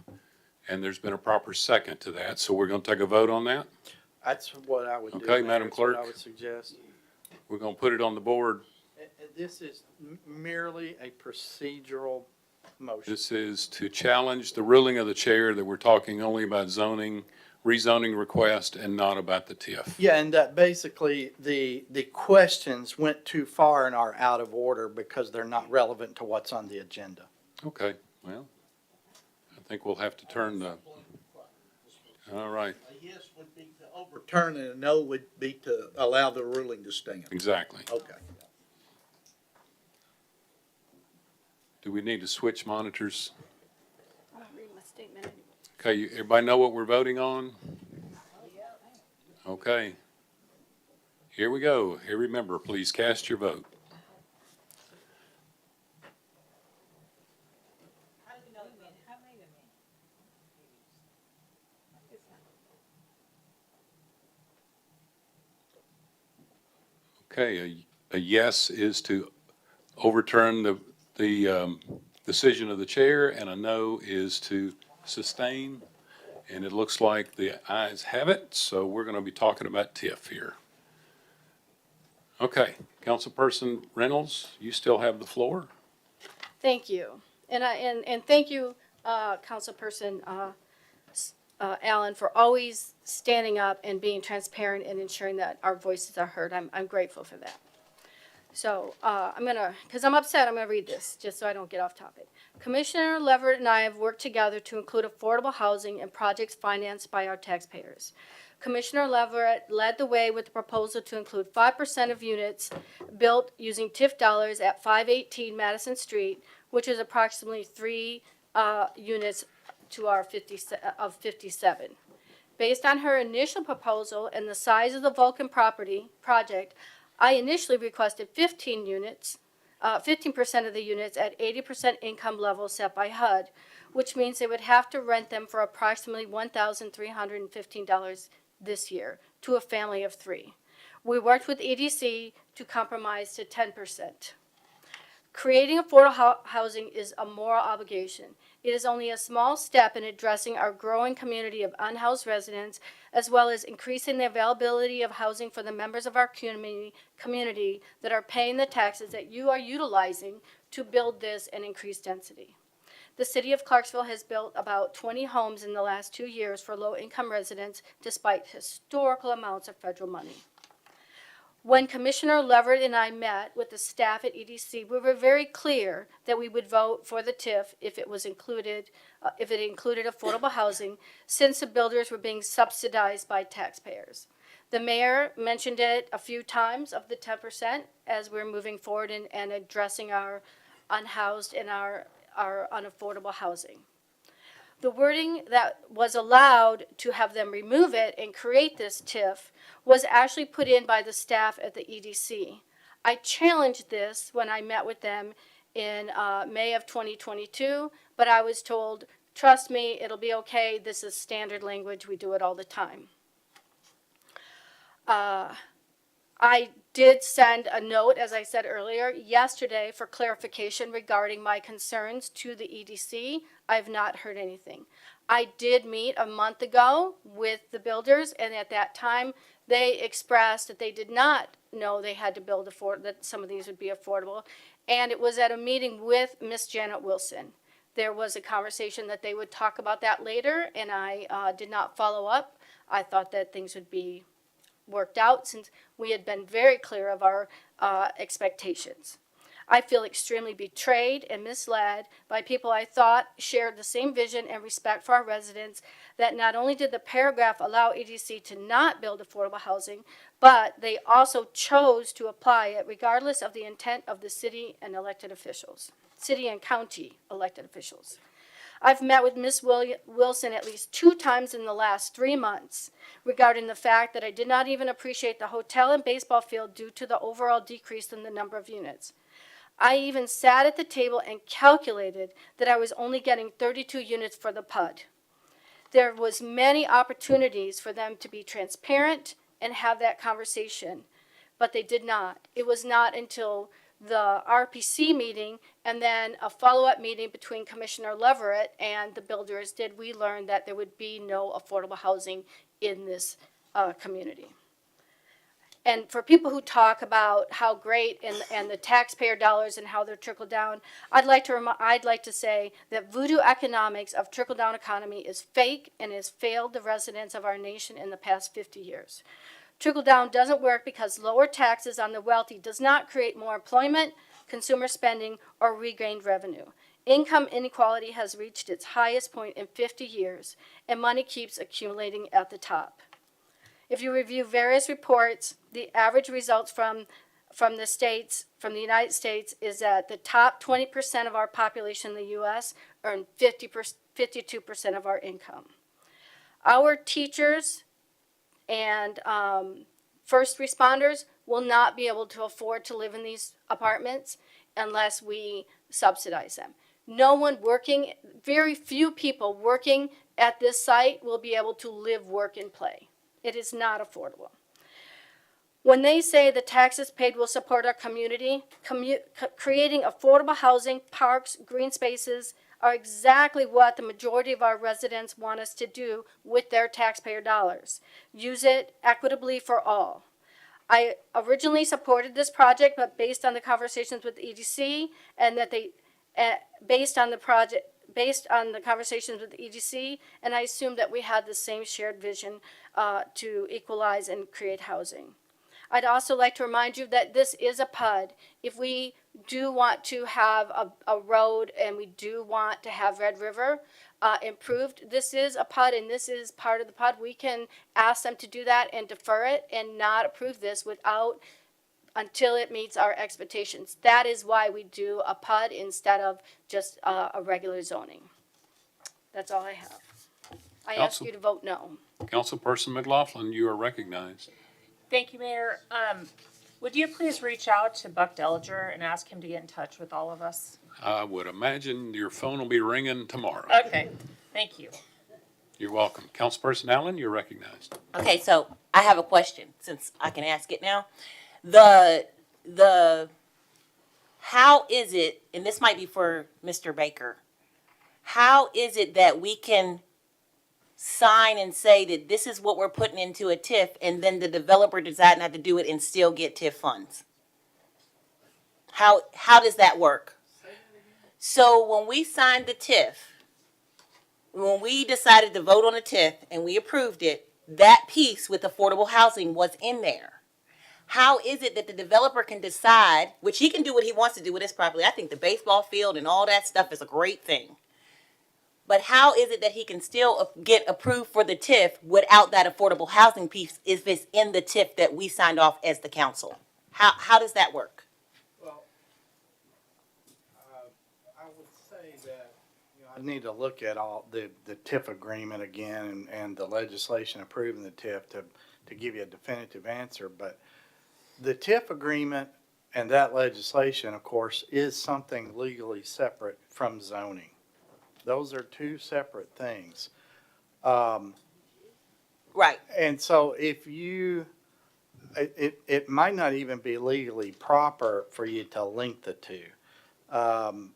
and there's been a proper second to that, so we're going to take a vote on that? That's what I would do. Okay, Mayor. Madam That's what Clerk. I would suggest. We're going to put it on the board. This is merely a procedural motion. This is to challenge the ruling of the chair that we're talking only about rezoning request and not about the TIF. Yeah, and that basically the questions went too far and are out of order because they're not relevant to what's on the agenda. Okay, well, I think we'll have to turn all right, A yes would be to overturn, and a no would be to allow the ruling to stand. exactly. Okay. Do we need to switch monitors? I'm gonna read my statement. Okay, everybody know what we're voting on? Okay. Here we go. Every member, please cast your vote. Okay, a yes is to overturn the decision of the chair, and a no is to sustain. And it looks like the ayes have it, so we're going to be talking about TIF here. Okay, Councilperson Reynolds, you still have the floor. Thank you. And thank you, Councilperson Alan, for always standing up and being transparent and ensuring that our voices are heard. I'm grateful for that. So because I'm upset, I'm gonna read this, just so I don't get off topic. Commissioner Leverett and I have worked together to include affordable housing and projects financed by our taxpayers. Commissioner Leverett led the way with the proposal to include 5% of units built using TIF dollars at 518 Madison Street, which is approximately 3 units to our 57. Based on her initial proposal and the size of the Vulcan project, I initially requested 15 units, 15% of the units at 80% income level set by HUD, which means they would have to rent them for approximately $1,315 this year to a family of 3. We worked with EDC to compromise to 10%. Creating affordable housing is a moral obligation. It is only a small step in addressing our growing community of unhoused residents, as well as increasing the availability of housing for the members of our community that are paying the taxes that you are utilizing to build this and increase density. The city of Clarksville has built about 20 homes in the last 2 years for low-income residents, despite historical amounts of federal money. When Commissioner Leverett and I met with the staff at EDC, we were very clear that we would vote for the TIF if it included affordable housing, since the builders were being subsidized by taxpayers. The mayor mentioned it a few times of the 10% as we're moving forward and addressing our unhoused and our unaffordable housing. The wording that was allowed to have them remove it and create this TIF was actually put in by the staff at the EDC. I challenged this when I met with them in May of 2022, but I was told, trust me, it'll be okay. This is standard language. We do it all the time. I did send a note, as I said earlier, yesterday for clarification regarding my concerns to the EDC. I have not heard anything. I did meet a month ago with the builders, and at that time, they expressed that they did not know they had to build that some of these would be affordable. And it was at a meeting with Miss Janet Wilson. There was a conversation that they would talk about that later, and I did not follow up. I thought that things would be worked out since we had been very clear of our expectations. I feel extremely betrayed and misled by people I thought shared the same vision and respect for our residents, that not only did the paragraph allow EDC to not build affordable housing, but they also chose to apply it regardless of the intent of the city and elected officials, city and county elected officials. I've met with Ms. Wilson at least 2 times in the last 3 months regarding the fact that I did not even appreciate the hotel and baseball field due to the overall decrease in the number of units. I even sat at the table and calculated that I was only getting 32 units for the PUD. There was many opportunities for them to be transparent and have that conversation, but they did not. It was not until the RPC meeting and then a follow-up meeting between Commissioner Leverett and the builders did we learn that there would be no affordable housing in this community. And for people who talk about how great and the taxpayer dollars and how they're trickled down, I'd like to say that voodoo economics of trickle-down economy is fake and has failed the residents of our nation in the past 50 years. Trickle-down doesn't work because lower taxes on the wealthy does not create more employment, consumer spending, or regained revenue. Income inequality has reached its highest point in 50 years, and money keeps accumulating at the top. If you review various reports, the average results from the United States is that the top 20% of our population in the U.S. earn 52% of our income. Our teachers and first responders will not be able to afford to live in these apartments unless we subsidize them. No one working, very few people working at this site will be able to live, work, and play. It is not affordable. When they say the taxes paid will support our community, creating affordable housing, parks, green spaces are exactly what the majority of our residents want us to do with their taxpayer dollars. Use it equitably for all. I originally supported this project, but based on the conversations with the EDC and that based on the project, based on the conversations with the EDC, and I assume that we had the same shared vision to equalize and create housing. I'd also like to remind you that this is a PUD. If we do want to have a road and we do want to have Red River improved, this is a PUD and this is part of the PUD. We can ask them to do that and defer it and not approve this until it meets our expectations. That is why we do a PUD instead of just a regular zoning. That's all I have. I ask Counsel. you to vote no. Councilperson McLaughlin, you are recognized. Thank you, Mayor. Would you please reach out to Buck Dellinger and ask him to get in touch with all of us? I would imagine your phone will be ringing tomorrow. Okay, thank you. You're welcome. Councilperson Allen, you're recognized. Okay, so I have a question, since I can ask it now. How is it, and this might be for Mr. Baker, how is it that we can sign and say that this is what we're putting into a TIF, and then the developer decide not to do it and still get TIF funds? How does that work? So when we signed the TIF, when we decided to vote on a TIF and we approved it, that piece with affordable housing was in there. How is it that the developer can decide, which he can do what he wants to do with his property? I think the baseball field and all that stuff is a great thing. But how is it that he can still get approved for the TIF without that affordable housing piece if it's in the TIF that we signed off as the council? How does that work? Well, I would say that, I need to look at all the TIF agreement again and the legislation approving the TIF to give you a definitive answer. But the TIF agreement and that legislation, of course, is something legally separate from zoning. Those are two separate things. Right. And so if it might not even be legally proper for you to link the two. And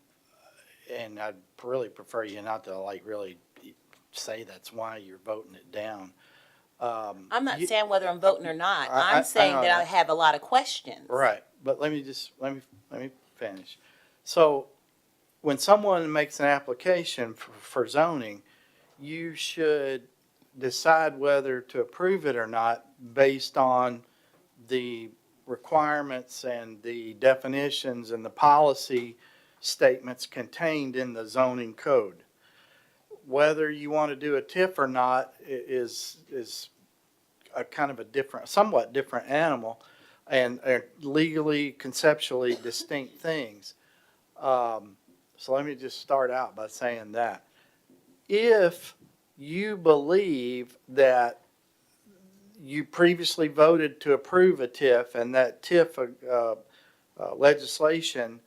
I'd really prefer you not to really say that's why you're voting it down. I'm not saying whether I'm voting or not. I I'm saying know that I that. have a lot of questions. Right, but let me finish. So when someone makes an application for zoning, you should decide whether to approve it or not based on the requirements and the definitions and the policy statements contained in the zoning code. Whether you want to do a TIF or not is a kind of somewhat different animal, and are legally, conceptually distinct things. So let me just start out by saying that. If you believe that you previously voted to approve a TIF and that TIF legislation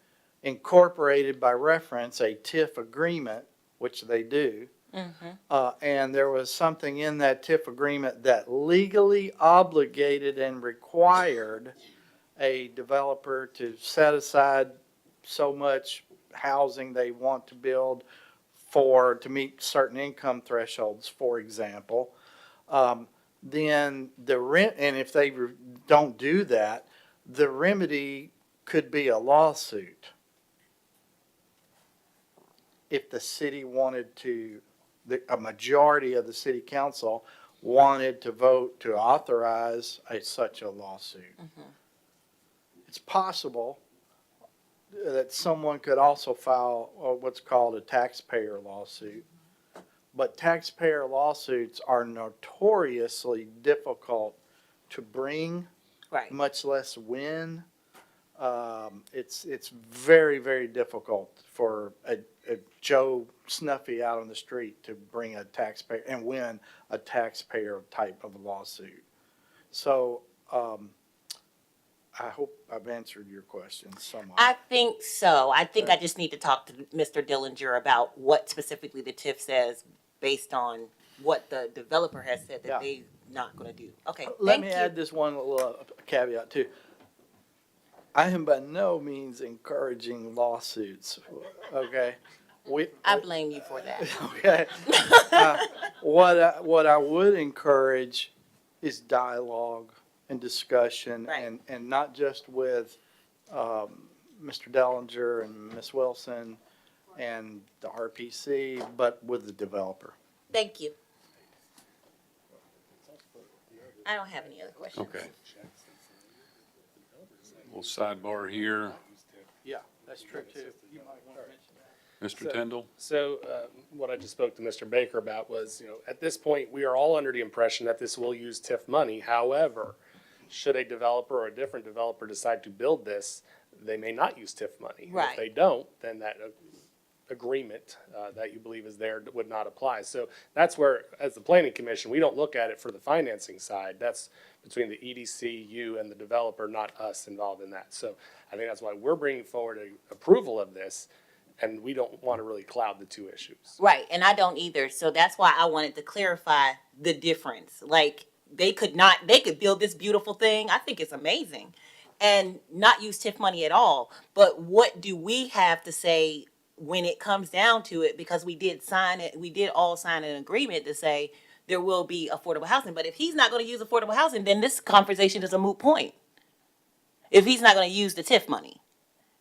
incorporated by reference a TIF agreement, which they do, and there was something in that TIF agreement that legally obligated and required a developer to set aside so much housing they want to build to meet certain income thresholds, for example, then and if they don't do that, the remedy could be a lawsuit. If the city wanted to, a majority of the city council wanted to vote to authorize such a lawsuit. It's possible that someone could also file what's called a taxpayer lawsuit. But taxpayer lawsuits are notoriously difficult to bring, Right. much less win. It's very, very difficult for a Joe Snuffy out on the street to bring a taxpayer and win a taxpayer type of lawsuit. So I hope I've answered your question somewhat. I think so. I think I just need to talk to Mr. Dillinger about what specifically the TIF says based on what the developer has said that Yeah. they're not going to do. Okay, Let thank me you. add this one little caveat too. I am by no means encouraging lawsuits, okay? I blame you for that. Okay. What I would encourage is dialogue and discussion, Right. and not just with Mr. Dellinger and Ms. Wilson, and the RPC, but with the developer. Thank you. I don't have any other questions. Okay. We'll sidebar here. Yeah, that's true too. Mr. Tindall? So, what I just spoke to Mr. Baker about was, at this point, we are all under the impression that this will use TIF money. However, should a developer or a different developer decide to build this, they may not use TIF money. And Right. if they don't, then that agreement that you believe is there would not apply. So that's where, as the planning commission, we don't look at it for the financing side. That's between the EDC, you, and the developer, not us involved in that. So I think that's why we're bringing forward a approval of this, and we don't want to really cloud the two issues. Right, and I don't either. So that's why I wanted to clarify the difference. Like, they could build this beautiful thing. I think it's amazing. And not use TIF money at all. But what do we have to say when it comes down to it? Because we did all sign an agreement to say there will be affordable housing. But if he's not going to use affordable housing, then this conversation is a moot point. If he's not going to use the TIF money.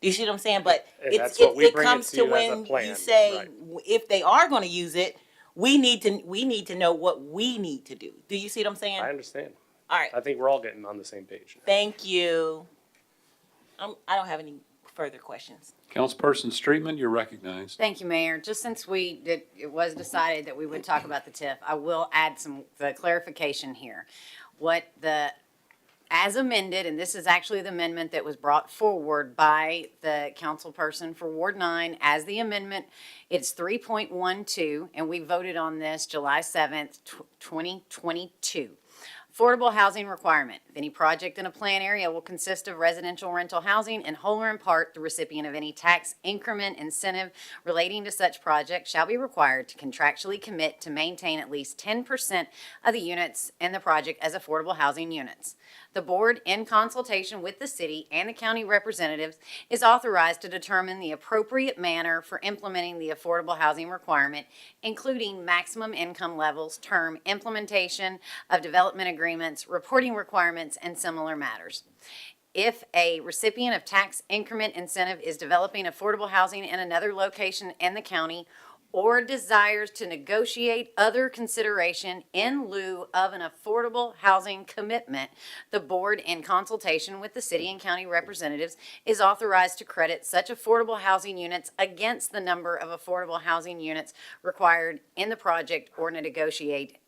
Do you see what I'm saying? But And that's what we it bring it comes to to you as a when plan, you say, right. if they are going to use it, we need to know what we need to do. Do you see what I'm saying? I understand. All right, I think we're all getting on the same page. thank you. I don't have any further questions. Councilperson Streetman, you're recognized. Thank you, Mayor. Just since it was decided that we would talk about the TIF, I will add the clarification here. As amended, and this is actually the amendment that was brought forward by the councilperson for Ward 9 as the amendment, it's 3.12, and we voted on this July 7th, 2022. Affordable housing requirement. If any project in a plan area will consist of residential rental housing in whole or in part, the recipient of any tax increment incentive relating to such project shall be required to contractually commit to maintain at least 10% of the units in the project as affordable housing units. The board, in consultation with the city and the county representatives, is authorized to determine the appropriate manner for implementing the affordable housing requirement, including maximum income levels, term, implementation of development agreements, reporting requirements, and similar matters. If a recipient of tax increment incentive is developing affordable housing in another location in the county or desires to negotiate other consideration in lieu of an affordable housing commitment, the board, in consultation with the city and county representatives, is authorized to credit such affordable housing units against the number of affordable housing units required in the project or to negotiate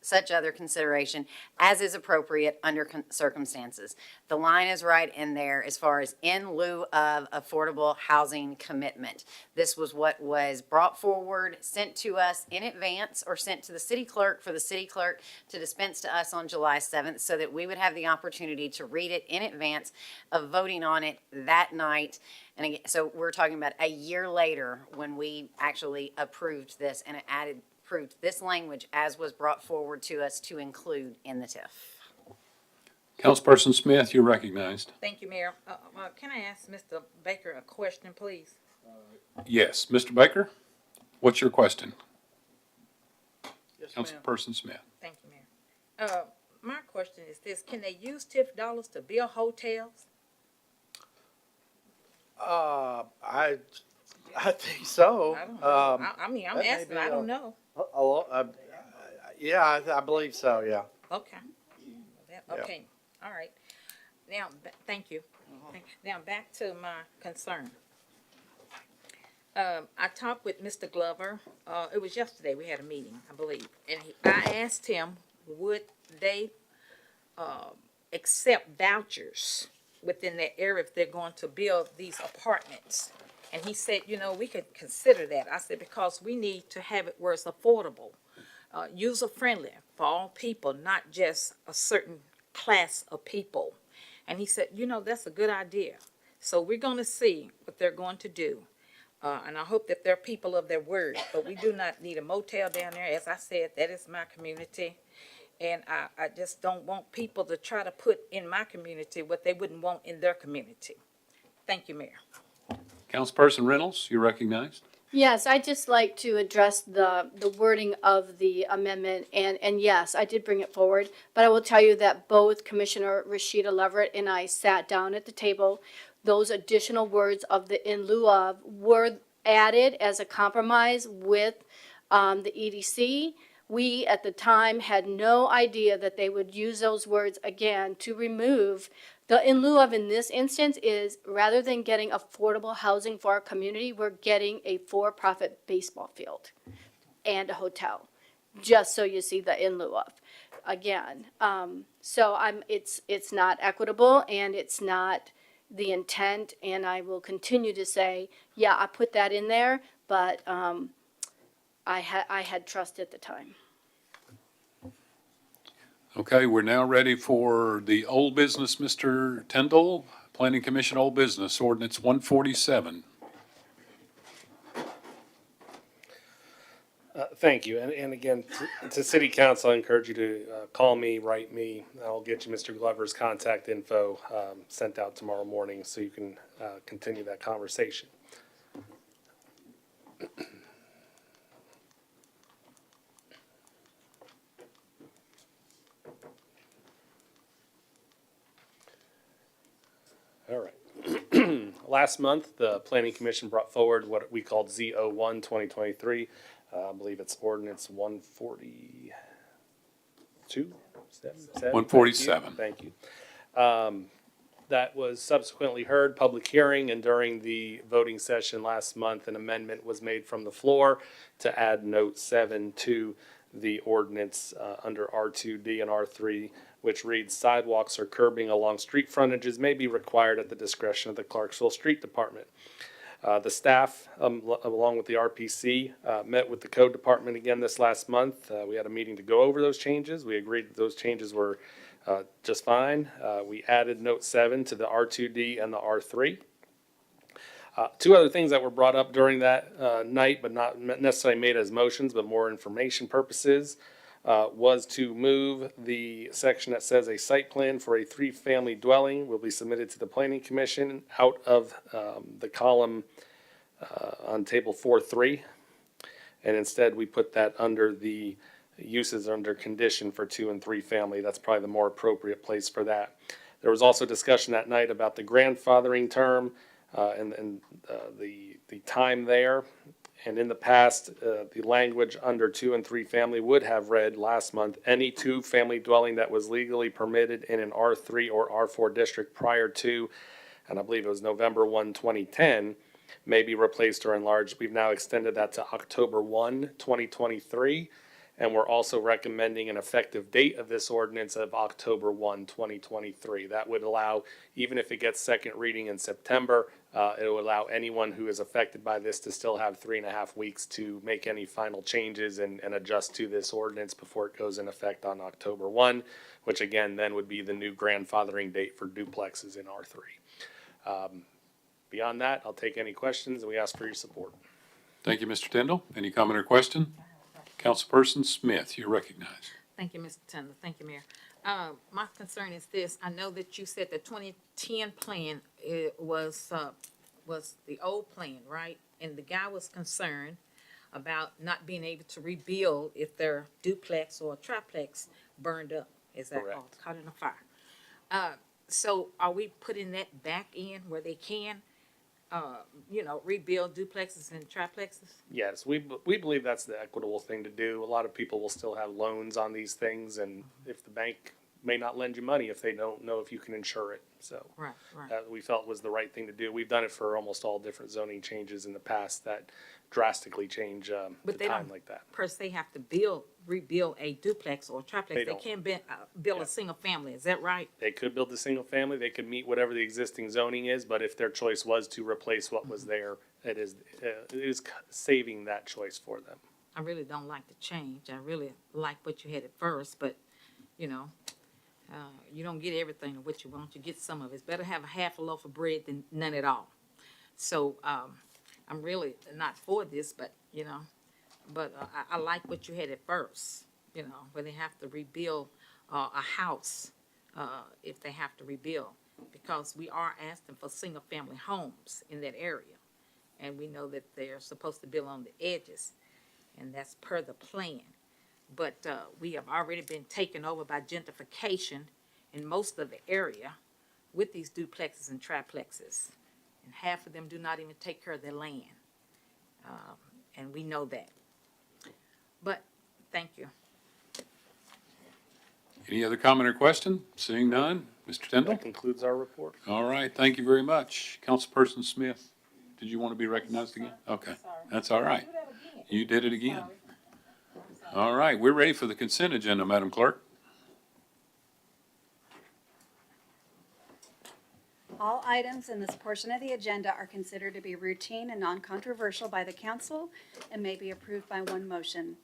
such other consideration as is appropriate under circumstances. The line is right in there as far as in lieu of affordable housing commitment. This was what was brought forward, sent to us in advance, or sent to the city clerk for the city clerk to dispense to us on July 7th so that we would have the opportunity to read it in advance of voting on it that night. And again, so we're talking about a year later when we actually approved this and it approved this language as was brought forward to us to include in the TIF. Councilperson Smith, you're recognized. Thank you, Mayor. Can I ask Mr. Baker a question, please? Yes. Mr. Baker, what's your question? Yes, ma'am. Councilperson Smith. Thank you, Mayor. My question is this: can they use TIF dollars to build hotels? I think so. I don't know. I'm that may asking. be I don't know. Yeah, I believe so, yeah. Okay. Yeah. Okay. All right. Now, thank you. Now, back to my concern. I talked with Mr. Glover. It was yesterday. We had a meeting, I believe, and I asked him, would they accept vouchers within that area if they're going to build these apartments? And he said, we could consider that. I said, because we need to have it where it's affordable, user-friendly for all people, not just a certain class of people. And he said, that's a good idea. So we're going to see what they're going to do. And I hope that they're people of their word. But we do not need a motel down there. As I said, that is my community. And I just don't want people to try to put in my community what they wouldn't want in their community. Thank you, Mayor. Councilperson Reynolds, you're recognized. Yes, I'd just like to address the wording of the amendment, and yes, I did bring it forward, but I will tell you that both Commissioner Rashida Leverett and I sat down at the table. Those additional words of the in lieu of were added as a compromise with the EDC. We, at the time, had no idea that they would use those words again to remove. The in lieu of in this instance is, rather than getting affordable housing for our community, we're getting a for-profit baseball field and a hotel, just so you see the in lieu of. Again, so it's not equitable and it's not the intent, and I will continue to say, yeah, I put that in there, but I had trust at the time. Okay, we're now ready for the old business, Mr. Tyndall. Planning Commission Old Business, Ordinance 147. Thank you. And again, to City Council, I encourage you to call me, write me. I'll get you Mr. Glover's contact info sent out tomorrow morning so you can continue that conversation. All right. Last month, the Planning Commission brought forward what we called Z01 2023. I believe it's ordinance 142? 147. Thank you. That was subsequently heard, public hearing, and during the voting session last month, an amendment was made from the floor to add note 7 to the ordinance under R2D and R3, which reads, sidewalks or curbing along street frontages may be required at the discretion of the Clarksville Street Department. The staff, along with the RPC, met with the code department again this last month. We had a meeting to go over those changes. We agreed that those changes were just fine. We added note 7 to the R2D and the R3. Two other things that were brought up during that night, but not necessarily made as motions, but more information purposes, was to move the section that says a site plan for a 3-family dwelling will be submitted to the Planning Commission out of the column on table 4.3. And instead, we put that under the uses under condition for 2 and 3 family. That's probably the more appropriate place for that. There was also discussion that night about the grandfathering term and the time there. And in the past, the language under 2 and 3 family would have read last month, any 2-family dwelling that was legally permitted in an R3 or R4 district prior to, and I believe it was November 1, 2010, may be replaced or enlarged. We've now extended that to October 1, 2023. And we're also recommending an effective date of this ordinance of October 1, 2023. That would allow, even if it gets second reading in September, it will allow anyone who is affected by this to still have 3.5 weeks to make any final changes and adjust to this ordinance before it goes in effect on October 1, which again then would be the new grandfathering date for duplexes in R3. Beyond that, I'll take any questions and we ask for your support. Thank you, Mr. Tyndall. Any comment or question? Councilperson Smith, you're recognized. Thank you, Mr. Tender. Thank you, Mayor. My concern is this. I know that you said the 2010 plan was the old plan, right? And the guy was concerned about not being able to rebuild if their duplex or triplex burned up. Is that Correct. all caught in a fire? So are we putting that back in where they can, rebuild duplexes and triplexes? Yes, we believe that's the equitable thing to do. A lot of people will still have loans on these things, and if the bank may not lend you money if they don't know if you can insure it. So Right, right. that we felt was the right thing to do. We've done it for almost all different zoning changes in the past that drastically change the But they time don't like that. per se have to rebuild a duplex or a triplex. They They don't. can build Yeah. a single family. Is that right? They could build a single family, they could meet whatever the existing zoning is, but if their choice was to replace what was there, it is saving that choice for them. I really don't like the change. I really like what you had at first, but, you don't get everything of what you want. You get some of it. It's better have a half a loaf of bread than none at all. So, I'm really not for this, but, I like what you had at first, where they have to rebuild a house, if they have to rebuild, because we are asking for single-family homes in that area. And we know that they're supposed to build on the edges, and that's per the plan. But we have already been taken over by gentrification in most of the area with these duplexes and triplexes. And half of them do not even take care of their land. And we know that. But, thank you. Any other comment or question? Seeing none, Mr. Tindall? That concludes our report. All right, thank you very much. Councilperson Smith, did you want to be recognized again? Okay, that's all right. You did it again. All right, we're ready for the consent agenda, Madam Clerk. All items in this portion of the agenda are considered to be routine and non-controversial by the council and may be approved by one motion.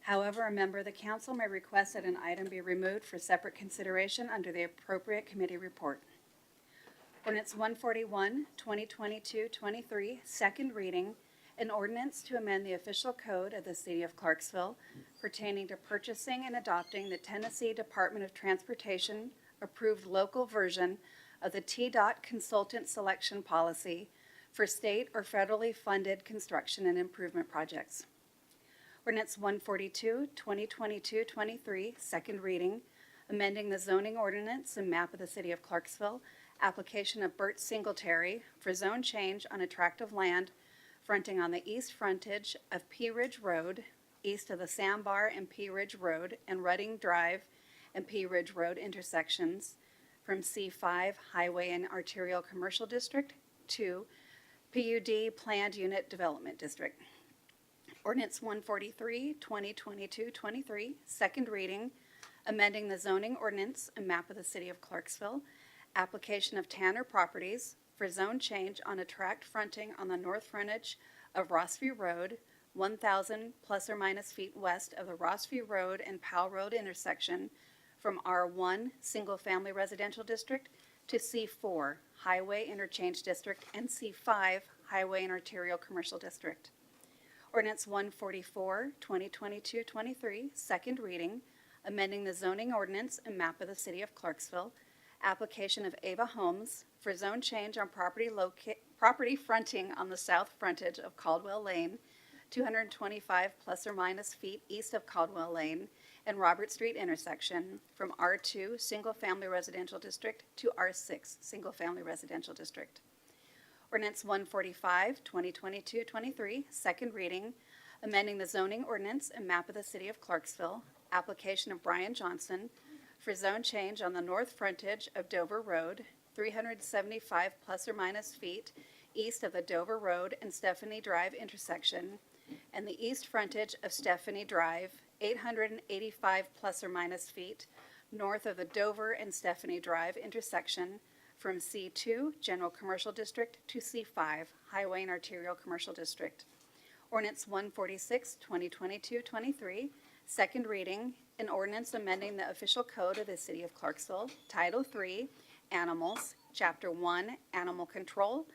However, a member of the council may request that an item be removed for separate consideration under the appropriate committee report. Ordinance 141, 2022-23, second reading, an ordinance to amend the official code of the city of Clarksville pertaining to purchasing and adopting the Tennessee Department of Transportation approved local version of the TDOT consultant selection policy for state or federally funded construction and improvement projects. Ordinance 142, 2022-23, second reading, amending the zoning ordinance and map of the city of Clarksville, application of Burt Singletary for zone change on a tract of land fronting on the east frontage of Pea Ridge Road, east of the Sandbar and Pea Ridge Road and Redding Drive and Pea Ridge Road intersections from C5 Highway and Arterial Commercial District to PUD Planned Unit Development District. Ordinance 143, 2022-23, second reading, amending the zoning ordinance and map of the city of Clarksville, application of Tanner Properties for zone change on a tract fronting on the north frontage of Rossview Road, 1,000 plus or minus feet west of the Rossview Road and Powell Road intersection from R1 Single Family Residential District to C4 Highway Interchange District and C5 Highway and Arterial Commercial District. Ordinance 144, 2022-23, second reading, amending the zoning ordinance and map of the city of Clarksville, application of Ava Homes for zone change on property fronting on the south frontage of Caldwell Lane, 225 plus or minus feet east of Caldwell Lane and Robert Street intersection from R2 Single Family Residential District to R6 Single Family Residential District. Ordinance 145, 2022-23, second reading, amending the zoning ordinance and map of the city of Clarksville, application of Brian Johnson for zone change on the north frontage of Dover Road, 375 plus or minus feet east of the Dover Road and Stephanie Drive intersection, and the east frontage of Stephanie Drive, 885 plus or minus feet north of the Dover and Stephanie Drive intersection from C2 General Commercial District to C5 Highway and Arterial Commercial District. Ordinance 146, 2022-23, second reading, an ordinance amending the official code of the city of Clarksville, Title 3, Animals, Chapter 1, Animal Control,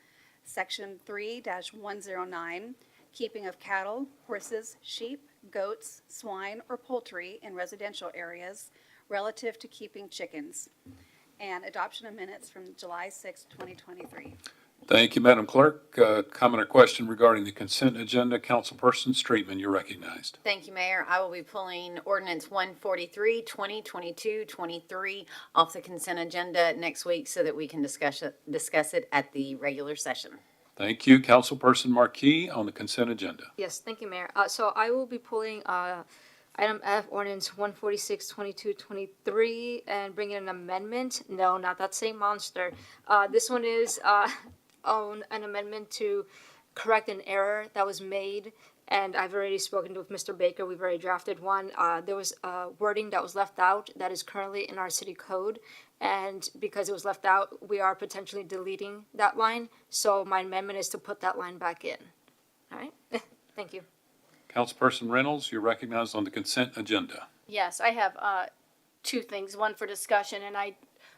Section 3-109, keeping of cattle, horses, sheep, goats, swine, or poultry in residential areas relative to keeping chickens, and adoption of minutes from July 6, 2023. Thank you, Madam Clerk. Comment or question regarding the consent agenda? Councilperson Streetman, you're recognized. Thank you, Mayor. I will be pulling ordinance 143, 2022-23 off the consent agenda next week so that we can discuss it at the regular session. Thank you. Councilperson Marquis on the consent agenda. Yes, thank you, Mayor. So I will be pulling item F, ordinance 146, 2223, and bringing an amendment. No, not that same monster. This one is on an amendment to correct an error that was made, and I've already spoken with Mr. Baker. We've already drafted one. There was wording that was left out that is currently in our city code, and because it was left out, we are potentially deleting that line. So my amendment is to put that line back in. All right? Thank you. Councilperson Reynolds, you're recognized on the consent agenda. Yes, I have two things, one for discussion, and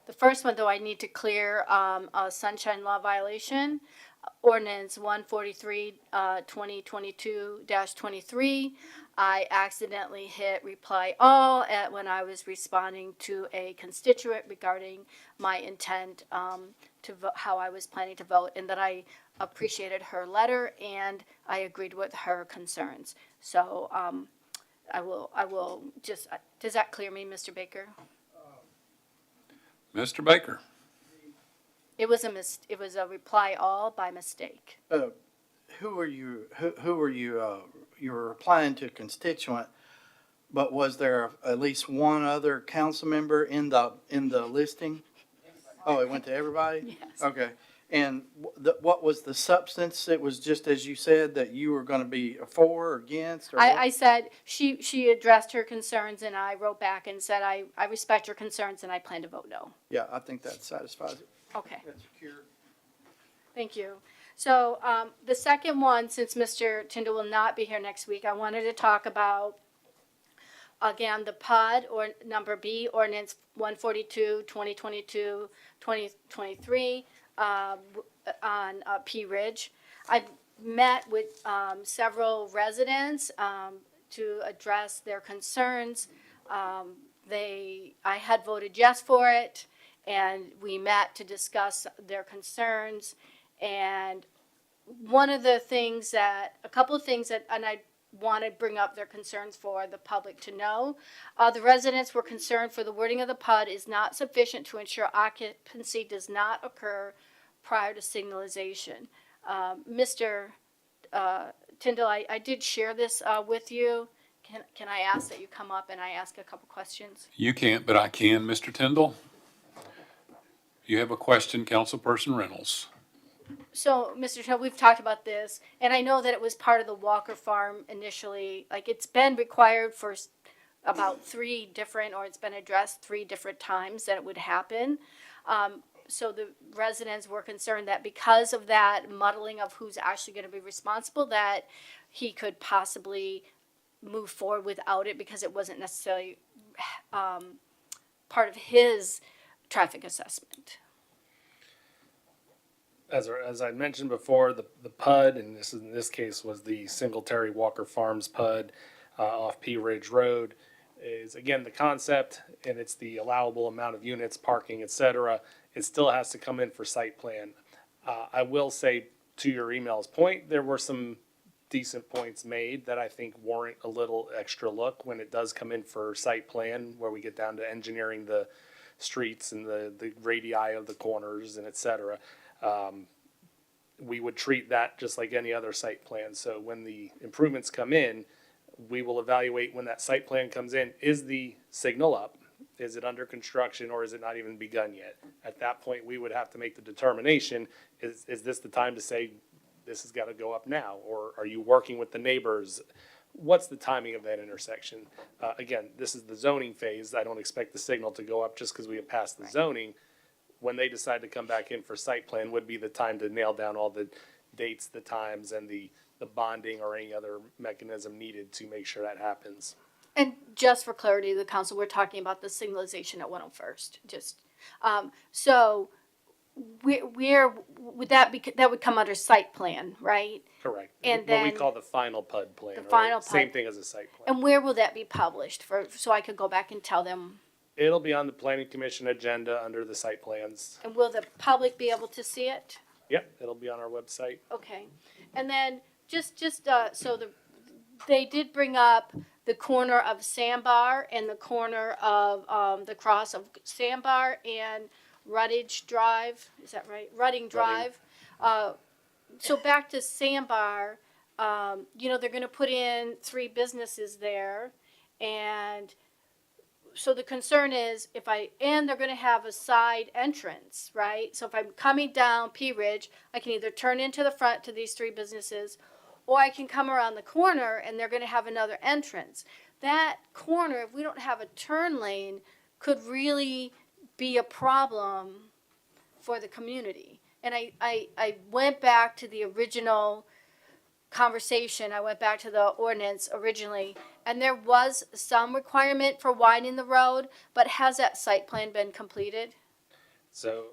the first one, though, I need to clear a sunshine law violation. Ordinance 143, 2022-23. I accidentally hit reply all when I was responding to a constituent regarding my intent to vote, how I was planning to vote, and that I appreciated her letter and I agreed with her concerns. So I will just, does that clear me, Mr. Baker? Mr. Baker. It was a reply all by mistake. who were you were replying to a constituent, but was there at least one other council member in the listing? Oh, it went to everybody? Yes. Okay. And what was the substance? It was just as you said, that you were gonna be for or against, or what? I said, she addressed her concerns, and I wrote back and said, I respect your concerns, and I plan to vote no. Yeah, I think that satisfies it. Okay, That's cured. thank you. So, the second one, since Mr. Tyndall will not be here next week, I wanted to talk about, again, the PUD, or number B, ordinance 142, 2022, 2023, on P Ridge. I've met with several residents to address their concerns. I had voted yes for it, and we met to discuss their concerns. And a couple of things that, and I want to bring up their concerns for the public to know. The residents were concerned for the wording of the PUD is not sufficient to ensure occupancy does not occur prior to signalization. Mr. Tyndall, I did share this with you. Can I ask that you come up and I ask a couple questions? You can't, but I can, Mr. Tyndall. You have a question, Councilperson Reynolds. So, Mr. Tyndall, we've talked about this, and I know that it was part of the Walker Farm initially. Like, it's been required for about it's been addressed 3 different times that it would happen. So the residents were concerned that because of that muddling of who's actually going to be responsible, that he could possibly move forward without it because it wasn't necessarily part of his traffic assessment. As I mentioned before, the PUD, and in this case was the Singletary Walker Farms PUD off P Ridge Road, is again the concept, and it's the allowable amount of units, parking, etc. It still has to come in for site plan. I will say, to your email's point, there were some decent points made that I think warrant a little extra look when it does come in for site plan, where we get down to engineering the streets and the radii of the corners and et cetera. We would treat that just like any other site plan. So when the improvements come in, we will evaluate when that site plan comes in. Is the signal up? Is it under construction, or is it not even begun yet? At that point, we would have to make the determination, is this the time to say this has got to go up now? Or are you working with the neighbors? What's the timing of that intersection? Again, this is the zoning phase. I don't expect the signal to go up just because we have passed the zoning. When they decide to come back in for site plan would be the time to nail down all the dates, the times, and the bonding or any other mechanism needed to make sure that happens. And just for clarity, the council, we're talking about the signalization at 101st. So where would that be? That would come under site plan, right? Correct. And what we then call the final PUD plan. the or final Same PUD. thing as a site plan. And where will that be published so I could go back and tell them? It'll be on the planning commission agenda under the site plans. And will the public be able to see it? Yep, it'll be on our website. Okay. And then they did bring up the corner of Sandbar and the corner of the cross of Sandbar and Rudding Drive. Is that right? Rudding Drive. So back to Sandbar, they're going to put in 3 businesses there, and so the concern is they're going to have a side entrance, right? So if I'm coming down P Ridge, I can either turn into the front to these 3 businesses, or I can come around the corner and they're going to have another entrance. That corner, if we don't have a turn lane, could really be a problem for the community. And I went back to the original conversation. I went back to the ordinance originally, and there was some requirement for widening the road, but has that site plan been completed? So,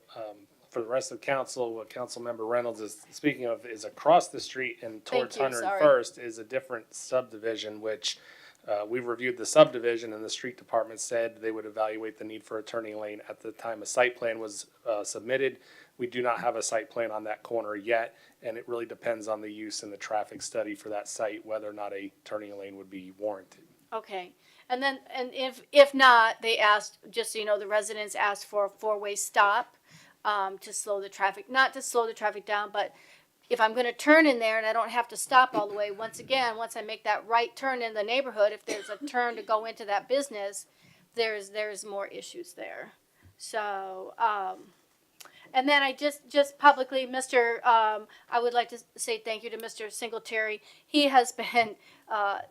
for the rest of the council, what Councilmember Reynolds is speaking of is across the street and towards Thank you, 101st is a different subdivision, which we reviewed the subdivision, and the street department said they would evaluate the need for a turning lane at the time a site plan was submitted. We do not have a site plan on that corner yet, and it really depends on the use and the traffic study for that site, whether or not a turning lane would be warranted. Okay. And if not, they asked, just so you know, the residents asked for a 4-way stop to slow the traffic, not to slow the traffic down, but if I'm gonna turn in there and I don't have to stop all the way, once again, once I make that right turn in the neighborhood, if there's a turn to go into that business, there's more issues there. So, and then I just publicly, I would like to say thank you to Mr. Singletary. He has been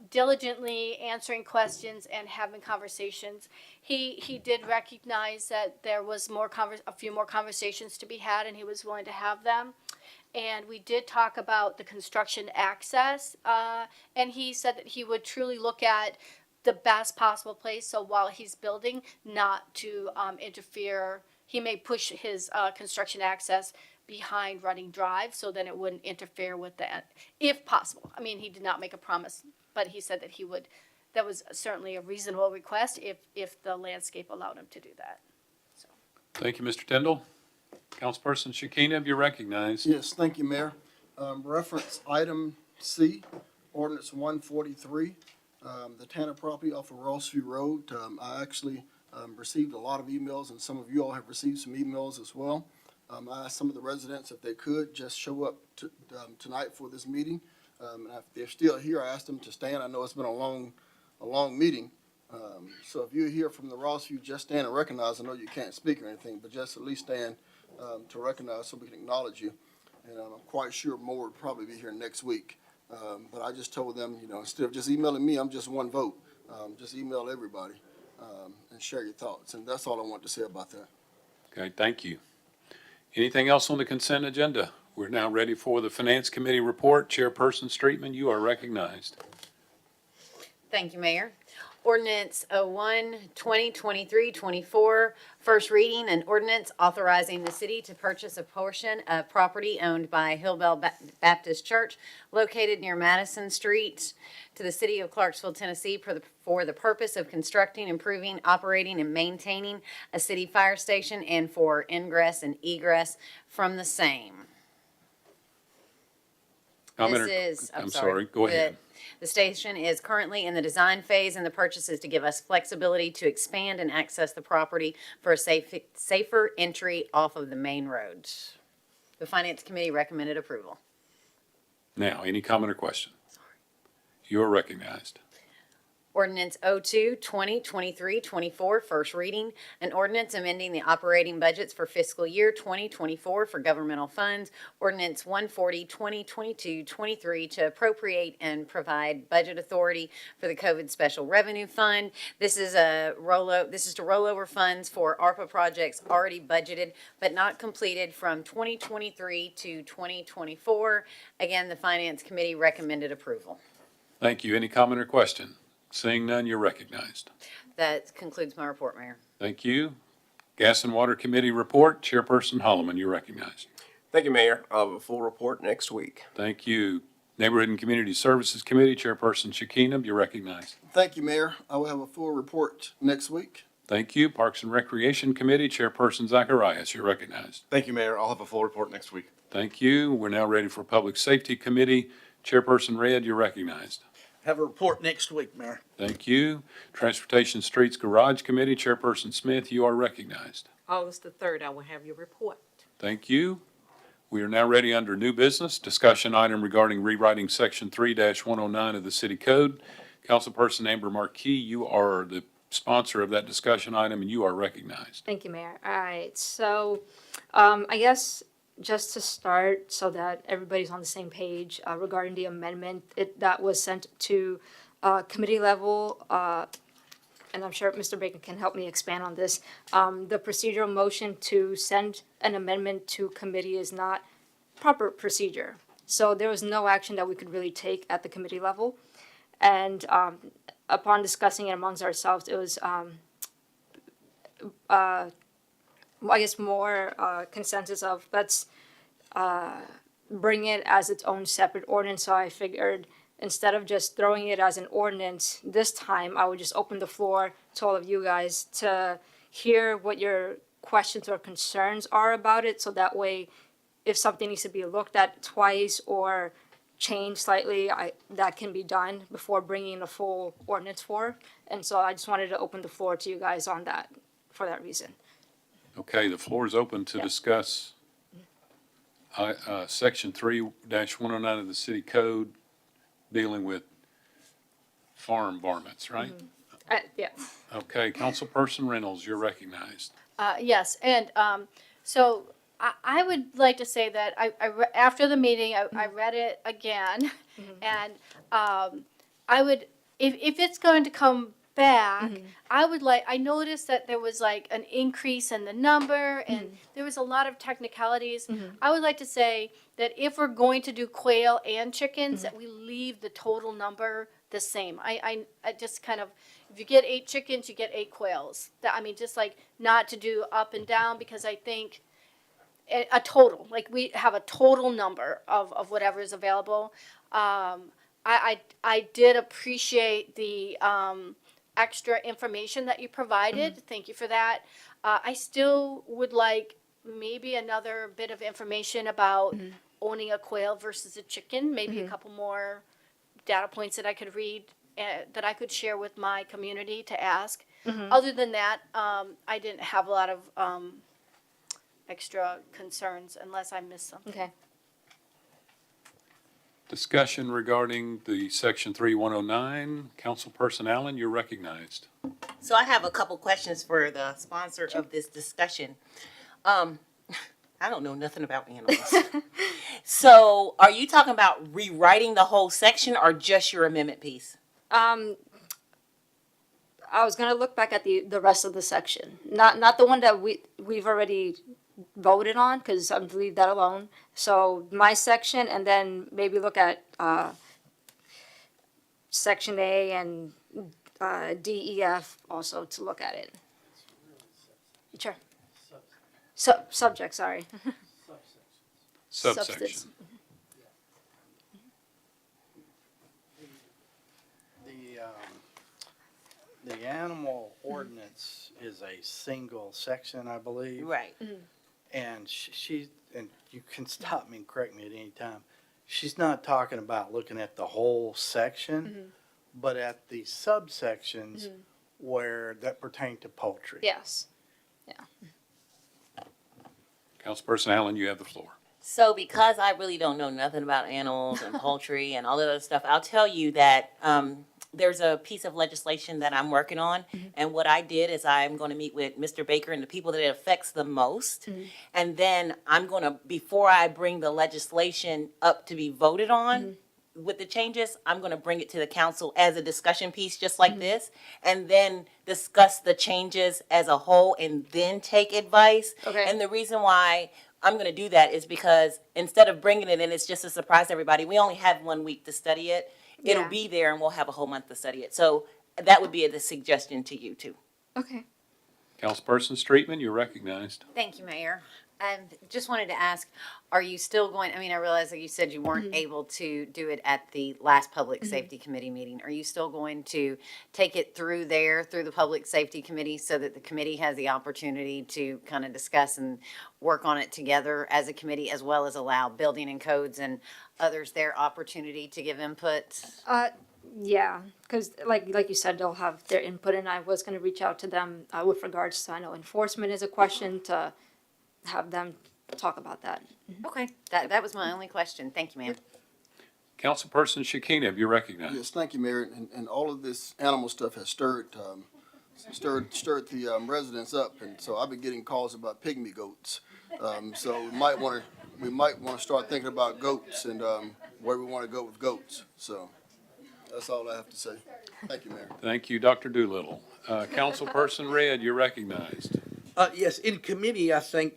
diligently answering questions and having conversations. He did recognize that there was a few more conversations to be had, and he was willing to have them. And we did talk about the construction access, and he said that he would truly look at the best possible place. So while he's building, not to interfere. He may push his construction access behind running drive, so then it wouldn't interfere with that, if possible. I mean, he did not make a promise, but he said that he would. That was certainly a reasonable request if the landscape allowed him to do that. So. Thank you, Mr. Tindall. Councilperson Shekinah, you're recognized. Yes, thank you, Mayor. Reference item C, ordinance 143, the Tanner property off of Rossview Road. I actually received a lot of emails, and some of you all have received some emails as well. I asked some of the residents if they could just show up tonight for this meeting. And if they're still here, I asked them to stand. I know it's been a long meeting. So if you're here from the Rossview, just stand and recognize. I know you can't speak or anything, but just at least stand to recognize so we can acknowledge you. And I'm quite sure more will probably be here next week. But I just told them, instead of just emailing me, I'm just one vote. Just email everybody and share your thoughts. And that's all I want to say about that. Okay, thank you. Anything else on the consent agenda? We're now ready for the Finance Committee report. Chairperson Streetman, you are recognized. Thank you, Mayor. Ordinance 01, 2023-24, first reading, an ordinance authorizing the city to purchase a portion of property owned by Hillbell Baptist Church located near Madison Street to the city of Clarksville, Tennessee for the purpose of constructing, improving, operating, and maintaining a city fire station and for ingress and egress from the same. I'm sorry, go ahead. The station is currently in the design phase, and the purchase is to give us flexibility to expand and access the property for a safer entry off of the main road. The Finance Committee recommended approval. Now, any comment or question? You are recognized. Ordinance 02, 2023-24, first reading. An ordinance amending the operating budgets for fiscal year 2024 for governmental funds. Ordinance 140, 2022-23 to appropriate and provide budget authority for the COVID Special Revenue Fund. This is to roll over funds for ARPA projects already budgeted but not completed from 2023 to 2024. Again, the Finance Committee recommended approval. Thank you. Any comment or question? Seeing none, you're recognized. That concludes my report, Mayor. Thank you. Gas and Water Committee report. Chairperson Holloman, you're recognized. Thank you, Mayor. I'll have a full report next week. Thank you. Neighborhood and Community Services Committee, Chairperson Shekinah, you're recognized. Thank you, Mayor. I will have a full report next week. Thank you. Parks and Recreation Committee, Chairperson Zacharias, you're recognized. Thank you, Mayor. I'll have a full report next week. Thank you. We're now ready for Public Safety Committee. Chairperson Red, you're recognized. Have a report next week, Mayor. Thank you. Transportation Streets Garage Committee, Chairperson Smith, you are recognized. August the 3rd, I will have your report. Thank you. We are now ready under new business, discussion item regarding rewriting Section 3-109 of the City Code. Councilperson Amber Markey, you are the sponsor of that discussion item, and you are recognized. Thank you, Mayor. All right, so I guess just to start so that everybody's on the same page regarding the amendment that was sent to committee level, and I'm sure Mr. Bacon can help me expand on this. The procedural motion to send an amendment to committee is not proper procedure. So there was no action that we could really take at the committee level. And upon discussing it amongst ourselves, it was, I guess, more consensus of let's bring it as its own separate ordinance. So I figured instead of just throwing it as an ordinance this time, I would just open the floor to all of you guys to hear what your questions or concerns are about it. So that way, if something needs to be looked at twice or changed slightly, that can be done before bringing the full ordinance forward. And so I just wanted to open the floor to you guys on that for that reason. Okay, the floor is open to discuss Section 3-109 of the city code dealing with farm varmints, right? Yeah. Okay, Councilperson Reynolds, you're recognized. Yes, and so I would like to say that after the meeting, I read it again, and I would, if it's going to come back, I noticed that there was like an increase in the number, and there was a lot of technicalities. I would like to say that if we're going to do quail and chickens, that we leave the total number the same. I just kind of, if you get 8 chickens, you get 8 quails. That, I mean, just like not to do up and down, because I think a total, like we have a total number of whatever is available. I did appreciate the extra information that you provided. Thank you for that. I still would like maybe another bit of information about owning a quail versus a chicken, maybe a couple more data points that I could read, that I could share with my community to ask. Other than that, I didn't have a lot of extra concerns unless I missed something. Okay. Discussion regarding the Section 3-109. Councilperson Allen, you're recognized. So I have a couple questions for the sponsor of this discussion. I don't know nothing about animals. So are you talking about rewriting the whole section or just your amendment piece? I was gonna look back at the rest of the section, not the one that we've already voted on, because I'm gonna leave that alone. So my section, and then maybe look at section A and D, E, F also to look at it. Sure. Subject, sorry. Subsection. Substance. The animal ordinance is a single section, I believe. Right. And and you can stop me and correct me at any time. She's not talking about looking at the whole section, but at the subsections where that pertain to poultry. Yes. Councilperson Allen, you have the floor. So because I really don't know nothing about animals and poultry and all that other stuff, I'll tell you that there's a piece of legislation that I'm working on. And what I did is I'm going to meet with Mr. Baker and the people that it affects the most. And then I'm going to, before I bring the legislation up to be voted on with the changes, I'm going to bring it to the council as a discussion piece, just like this, and then discuss the changes as a whole and then take advice. Okay. And the reason why I'm going to do that is because instead of bringing it in, it's just a surprise to everybody. We only have 1 week to study it. It'll Yeah. be there and we'll have a whole month to study it. So that would be a suggestion to you too. Okay. Councilperson Streetman, you're recognized. Thank you, Mayor. Just wanted to ask, are you still going, I mean, I realize that you said you weren't able to do it at the last Public Safety Committee meeting. Are you still going to take it through there, through the Public Safety Committee, so that the committee has the opportunity to kind of discuss and work on it together as a committee, as well as allow building and codes and others their opportunity to give input? Yeah, because like you said, they'll have their input, and I was gonna reach out to them with regards to, I know enforcement is a question, to have them talk about that. Okay, that was my only question. Thank you, ma'am. Councilperson Shekinah, you're recognized. Yes, thank you, Mayor. And all of this animal stuff has stirred the residents up, and so I've been getting calls about pygmy goats. So we might want to start thinking about goats and where we want to go with goats. So that's all I have to say. Thank you, Mayor. Thank you, Dr. Doolittle. Councilperson Red, you're recognized. Yes, in committee, I think,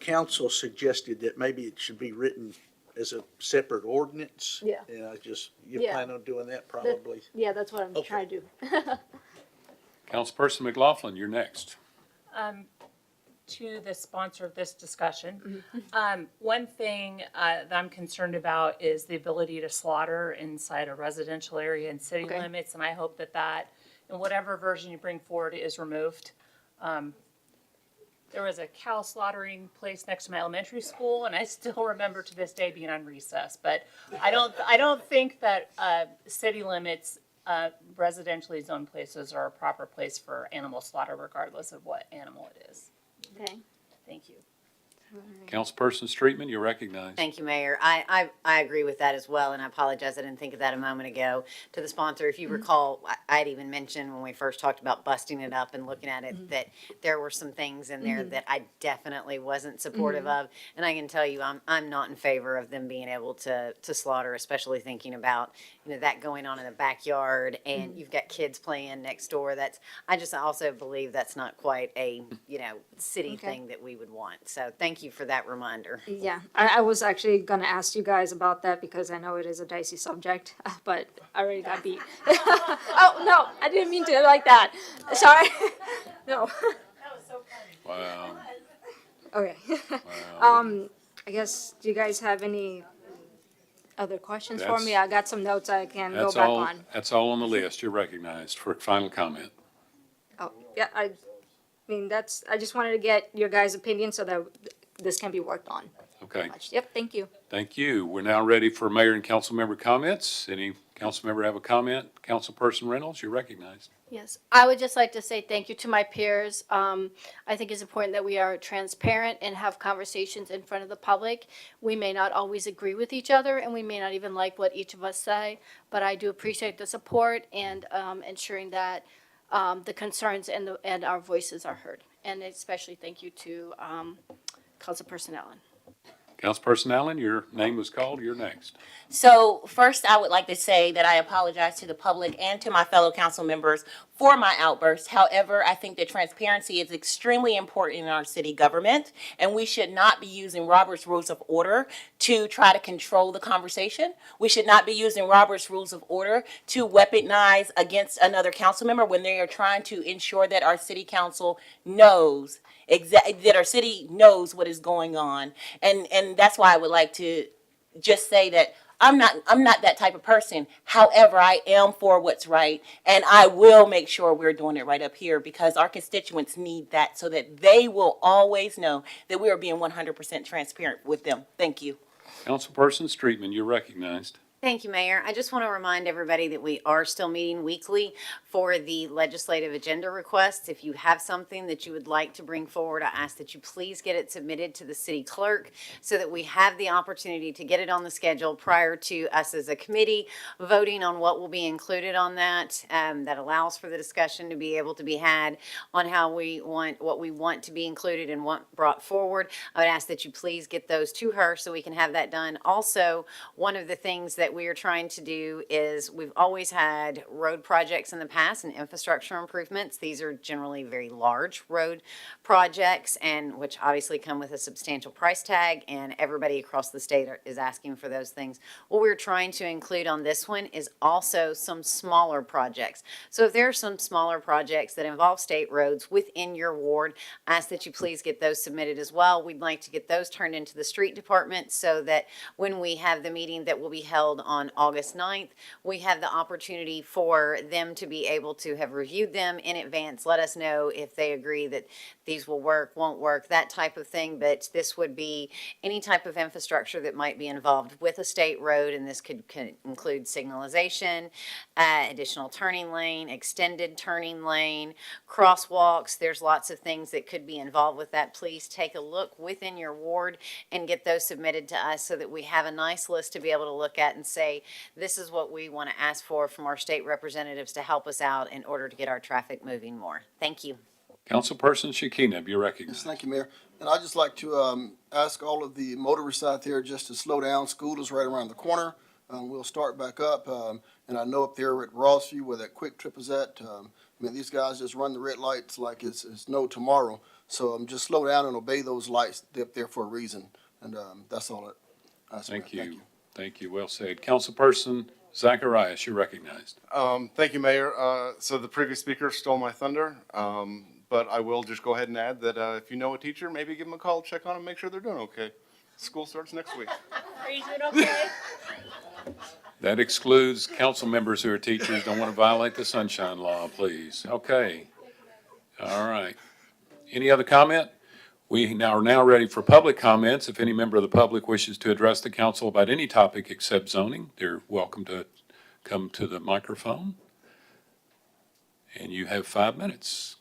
council suggested that maybe it should be written as a separate ordinance. Yeah. And you Yeah. plan on doing that probably? Yeah, that's what I'm Okay. trying to do. Councilperson McLaughlin, you're next. To the sponsor of this discussion. One thing that I'm concerned about is the ability to slaughter inside a residential area and city Okay. limits, and I hope that in whatever version you bring forward is removed. There was a cow slaughtering place next to my elementary school, and I still remember to this day being on recess. But I don't think that city limits, residentially zoned places are a proper place for animal slaughter, regardless of what animal it is. Okay. Thank you. Councilperson Streetman, you're recognized. Thank you, Mayor. I agree with that as well, and I apologize, I didn't think of that a moment ago. To the sponsor, if you recall, I'd even mentioned when we first talked about busting it up and looking at it, that there were some things in there that I definitely wasn't supportive of. And I can tell you, I'm not in favor of them being able to slaughter, especially thinking about, that going on in the backyard, and you've got kids playing next door. I just also believe that's not quite a, city thing that we would want. So thank you for that reminder. Yeah, I was actually gonna ask you guys about that because I know it is a dicey subject, but I already got beat. Oh, no, I didn't mean to like that. Sorry. No. Wow. Okay. Wow. I guess, do you guys have any other questions for me? That's- I got some notes I can go That's back all, on. that's all on the list. You're recognized for final comment. Oh, yeah, I mean, I just wanted to get your guys' opinion so that this can be worked on. Okay. Yep, thank you. Thank you. We're now ready for mayor and council member comments. Any council member have a comment? Councilperson Reynolds, you're recognized. Yes, I would just like to say thank you to my peers. I think it's important that we are transparent and have conversations in front of the public. We may not always agree with each other, and we may not even like what each of us say, but I do appreciate the support and ensuring that the concerns and our voices are heard. And especially thank you to Councilperson Allen. Councilperson Allen, your name was called. You're next. So first, I would like to say that I apologize to the public and to my fellow council members for my outburst. However, I think that transparency is extremely important in our city government, and we should not be using Robert's Rules of Order to try to control the conversation. We should not be using Robert's Rules of Order to weaponize against another council member when they are trying to ensure that our city council knows that our city knows what is going on. And that's why I would like to just say that I'm not that type of person. However, I am for what's right, and I will make sure we're doing it right up here because our constituents need that so that they will always know that we are being 100% transparent with them. Thank you. Councilperson Streetman, you're recognized. Thank you, Mayor. I just want to remind everybody that we are still meeting weekly for the legislative agenda requests. If you have something that you would like to bring forward, I ask that you please get it submitted to the city clerk so that we have the opportunity to get it on the schedule prior to us as a committee voting on what will be included on that. That allows for the discussion to be able to be had on what we want to be included and want brought forward. I would ask that you please get those to her so we can have that done. Also, one of the things that we are trying to do is we've always had road projects in the past and infrastructure improvements. These are generally very large road projects and which obviously come with a substantial price tag, and everybody across the state is asking for those things. What we're trying to include on this one is also some smaller projects. So if there are some smaller projects that involve state roads within your ward, I ask that you please get those submitted as well. We'd like to get those turned into the street department so that when we have the meeting that will be held on August 9th, we have the opportunity for them to be able to have reviewed them in advance, let us know if they agree that these will work, won't work, that type of thing. But this would be any type of infrastructure that might be involved with a state road, and this could include signalization, additional turning lane, extended turning lane, crosswalks. There's lots of things that could be involved with that. Please take a look within your ward and get those submitted to us so that we have a nice list to be able to look at and say, this is what we want to ask for from our state representatives to help us out in order to get our traffic moving more. Thank you. Councilperson Shekinah, you're recognized. Yes, thank you, Mayor. And I'd just like to ask all of the motorists out there just to slow down. School is right around the corner. We'll start back up. And I know up there at Rossview where that Quick Trip is at, these guys just run the red lights like it's no tomorrow. So just slow down and obey those lights. They're up there for a reason. And that's all I ask. Thank you. Thank you. Well said. Councilperson Zacharias, you're recognized. Thank you, Mayor. So the previous speaker stole my thunder, but I will just go ahead and add that if you know a teacher, maybe give them a call, check on them, make sure they're doing okay. School starts next week. Are you doing okay? That excludes council members who are teachers. Don't want to violate the sunshine law, please. Okay. All right. Any other comment? We are now ready for public comments. If any member of the public wishes to address the council about any topic except zoning, they're welcome to come to the microphone. And you have 5 minutes.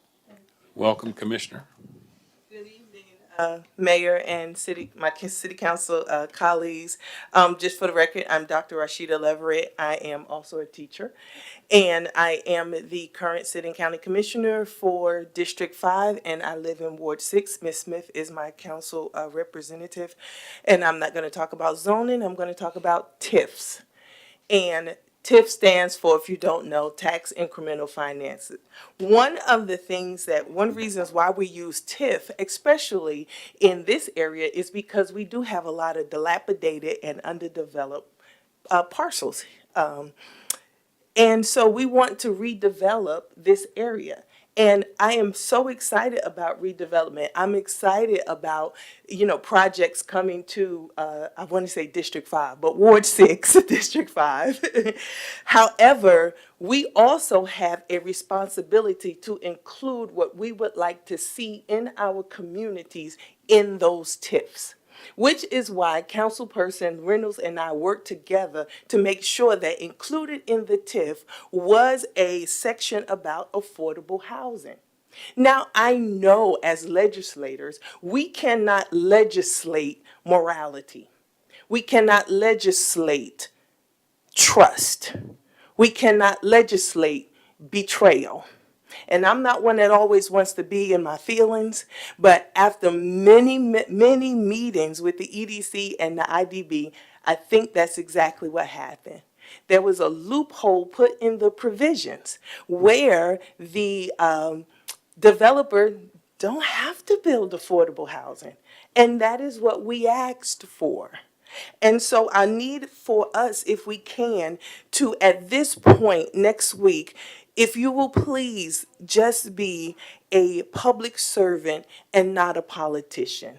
Welcome, Commissioner. Good evening. Mayor and city council colleagues. Just for the record, I'm Dr. Rashida Leverett. I am also a teacher, and I am the current sitting county commissioner for District 5, and I live in Ward 6. Ms. Smith is my council representative, and I'm not going to talk about zoning. I'm going to talk about TIFs. And TIF stands for, if you don't know, tax incremental finances. One reasons why we use TIF, especially in this area, is because we do have a lot of dilapidated and underdeveloped parcels. And so we want to redevelop this area. And I am so excited about redevelopment. I'm excited about, projects coming to, I want to say District 5, but Ward 6, District 5. However, we also have a responsibility to include what we would like to see in our communities in those TIFs, which is why Councilperson Reynolds and I worked together to make sure that included in the TIF was a section about affordable housing. Now, I know as legislators, we cannot legislate morality. We cannot legislate trust. We cannot legislate betrayal. And I'm not one that always wants to be in my feelings, but after many meetings with the EDC and the IDB, I think that's exactly what happened. There was a loophole put in the provisions where the developer don't have to build affordable housing. And that is what we asked for. And so I need for us, if we can, to at this point next week, if you will please just be a public servant and not a politician.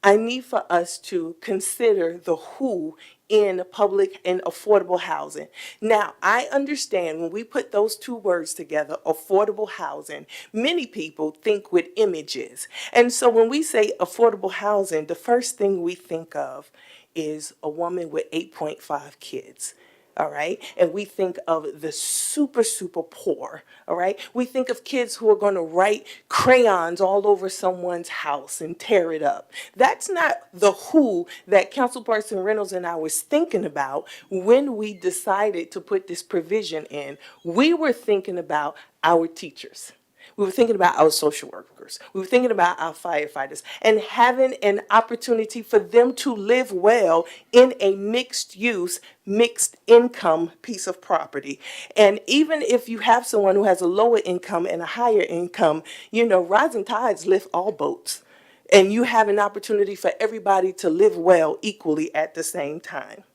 I need for us to consider the who in public and affordable housing. Now, I understand when we put those two words together, affordable housing, many people think with images. And so when we say affordable housing, the first thing we think of is a woman with 8.5 kids. All right. And we think of the super, super poor. All right. We think of kids who are going to write crayons all over someone's house and tear it up. That's not the who that Councilperson Reynolds and I was thinking about when we decided to put this provision in. We were thinking about our teachers. We were thinking about our social workers. We were thinking about our firefighters and having an opportunity for them to live well in a mixed use, mixed income piece of property. And even if you have someone who has a lower income and a higher income, rising tides lift all boats. And you have an opportunity for everybody to live well equally at the same time.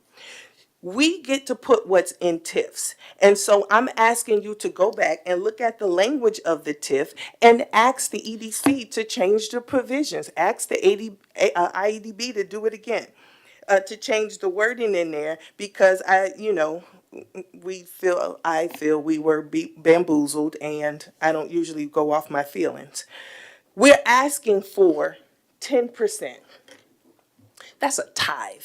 We get to put what's in TIFs. And so I'm asking you to go back and look at the language of the TIF and ask the EDC to change the provisions. Ask the IEDB to do it again, to change the wording in there, because I feel we were bamboozled, and I don't usually go off my feelings. We're asking for 10%. That's a tithe.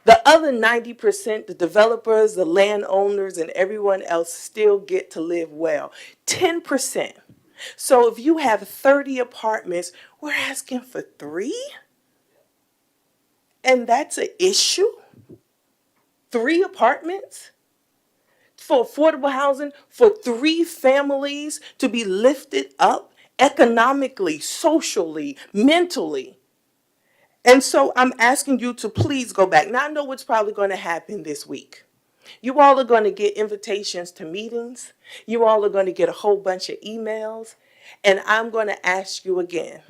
The other 90%, the developers, the landowners, and everyone else still get to live well. 10%. So if you have 30 apartments, we're asking for 3? And that's an issue? 3 apartments? For affordable housing, for 3 families to be lifted up economically, socially, mentally. And so I'm asking you to please go back. Now, I know what's probably going to happen this week. You all are going to get invitations to meetings. You all are going to get a whole bunch of emails. And I'm going to ask you again,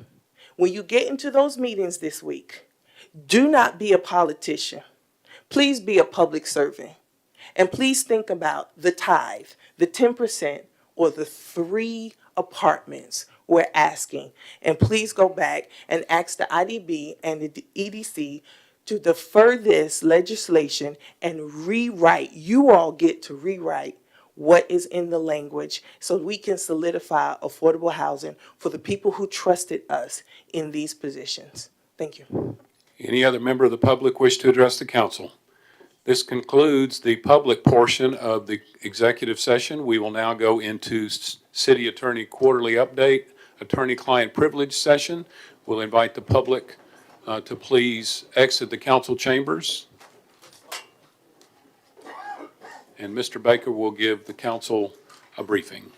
when you get into those meetings this week, do not be a politician. Please be a public servant. And please think about the tithe, the 10%, or the 3 apartments we're asking. And please go back and ask the IDB and the EDC to defer this legislation and rewrite. You all get to rewrite what is in the language so we can solidify affordable housing for the people who trusted us in these positions. Thank you. Any other member of the public wish to address the council? This concludes the public portion of the executive session. We will now go into city attorney quarterly update attorney-client privilege session. We'll invite the public to please exit the council chambers. And Mr. Baker will give the council a briefing.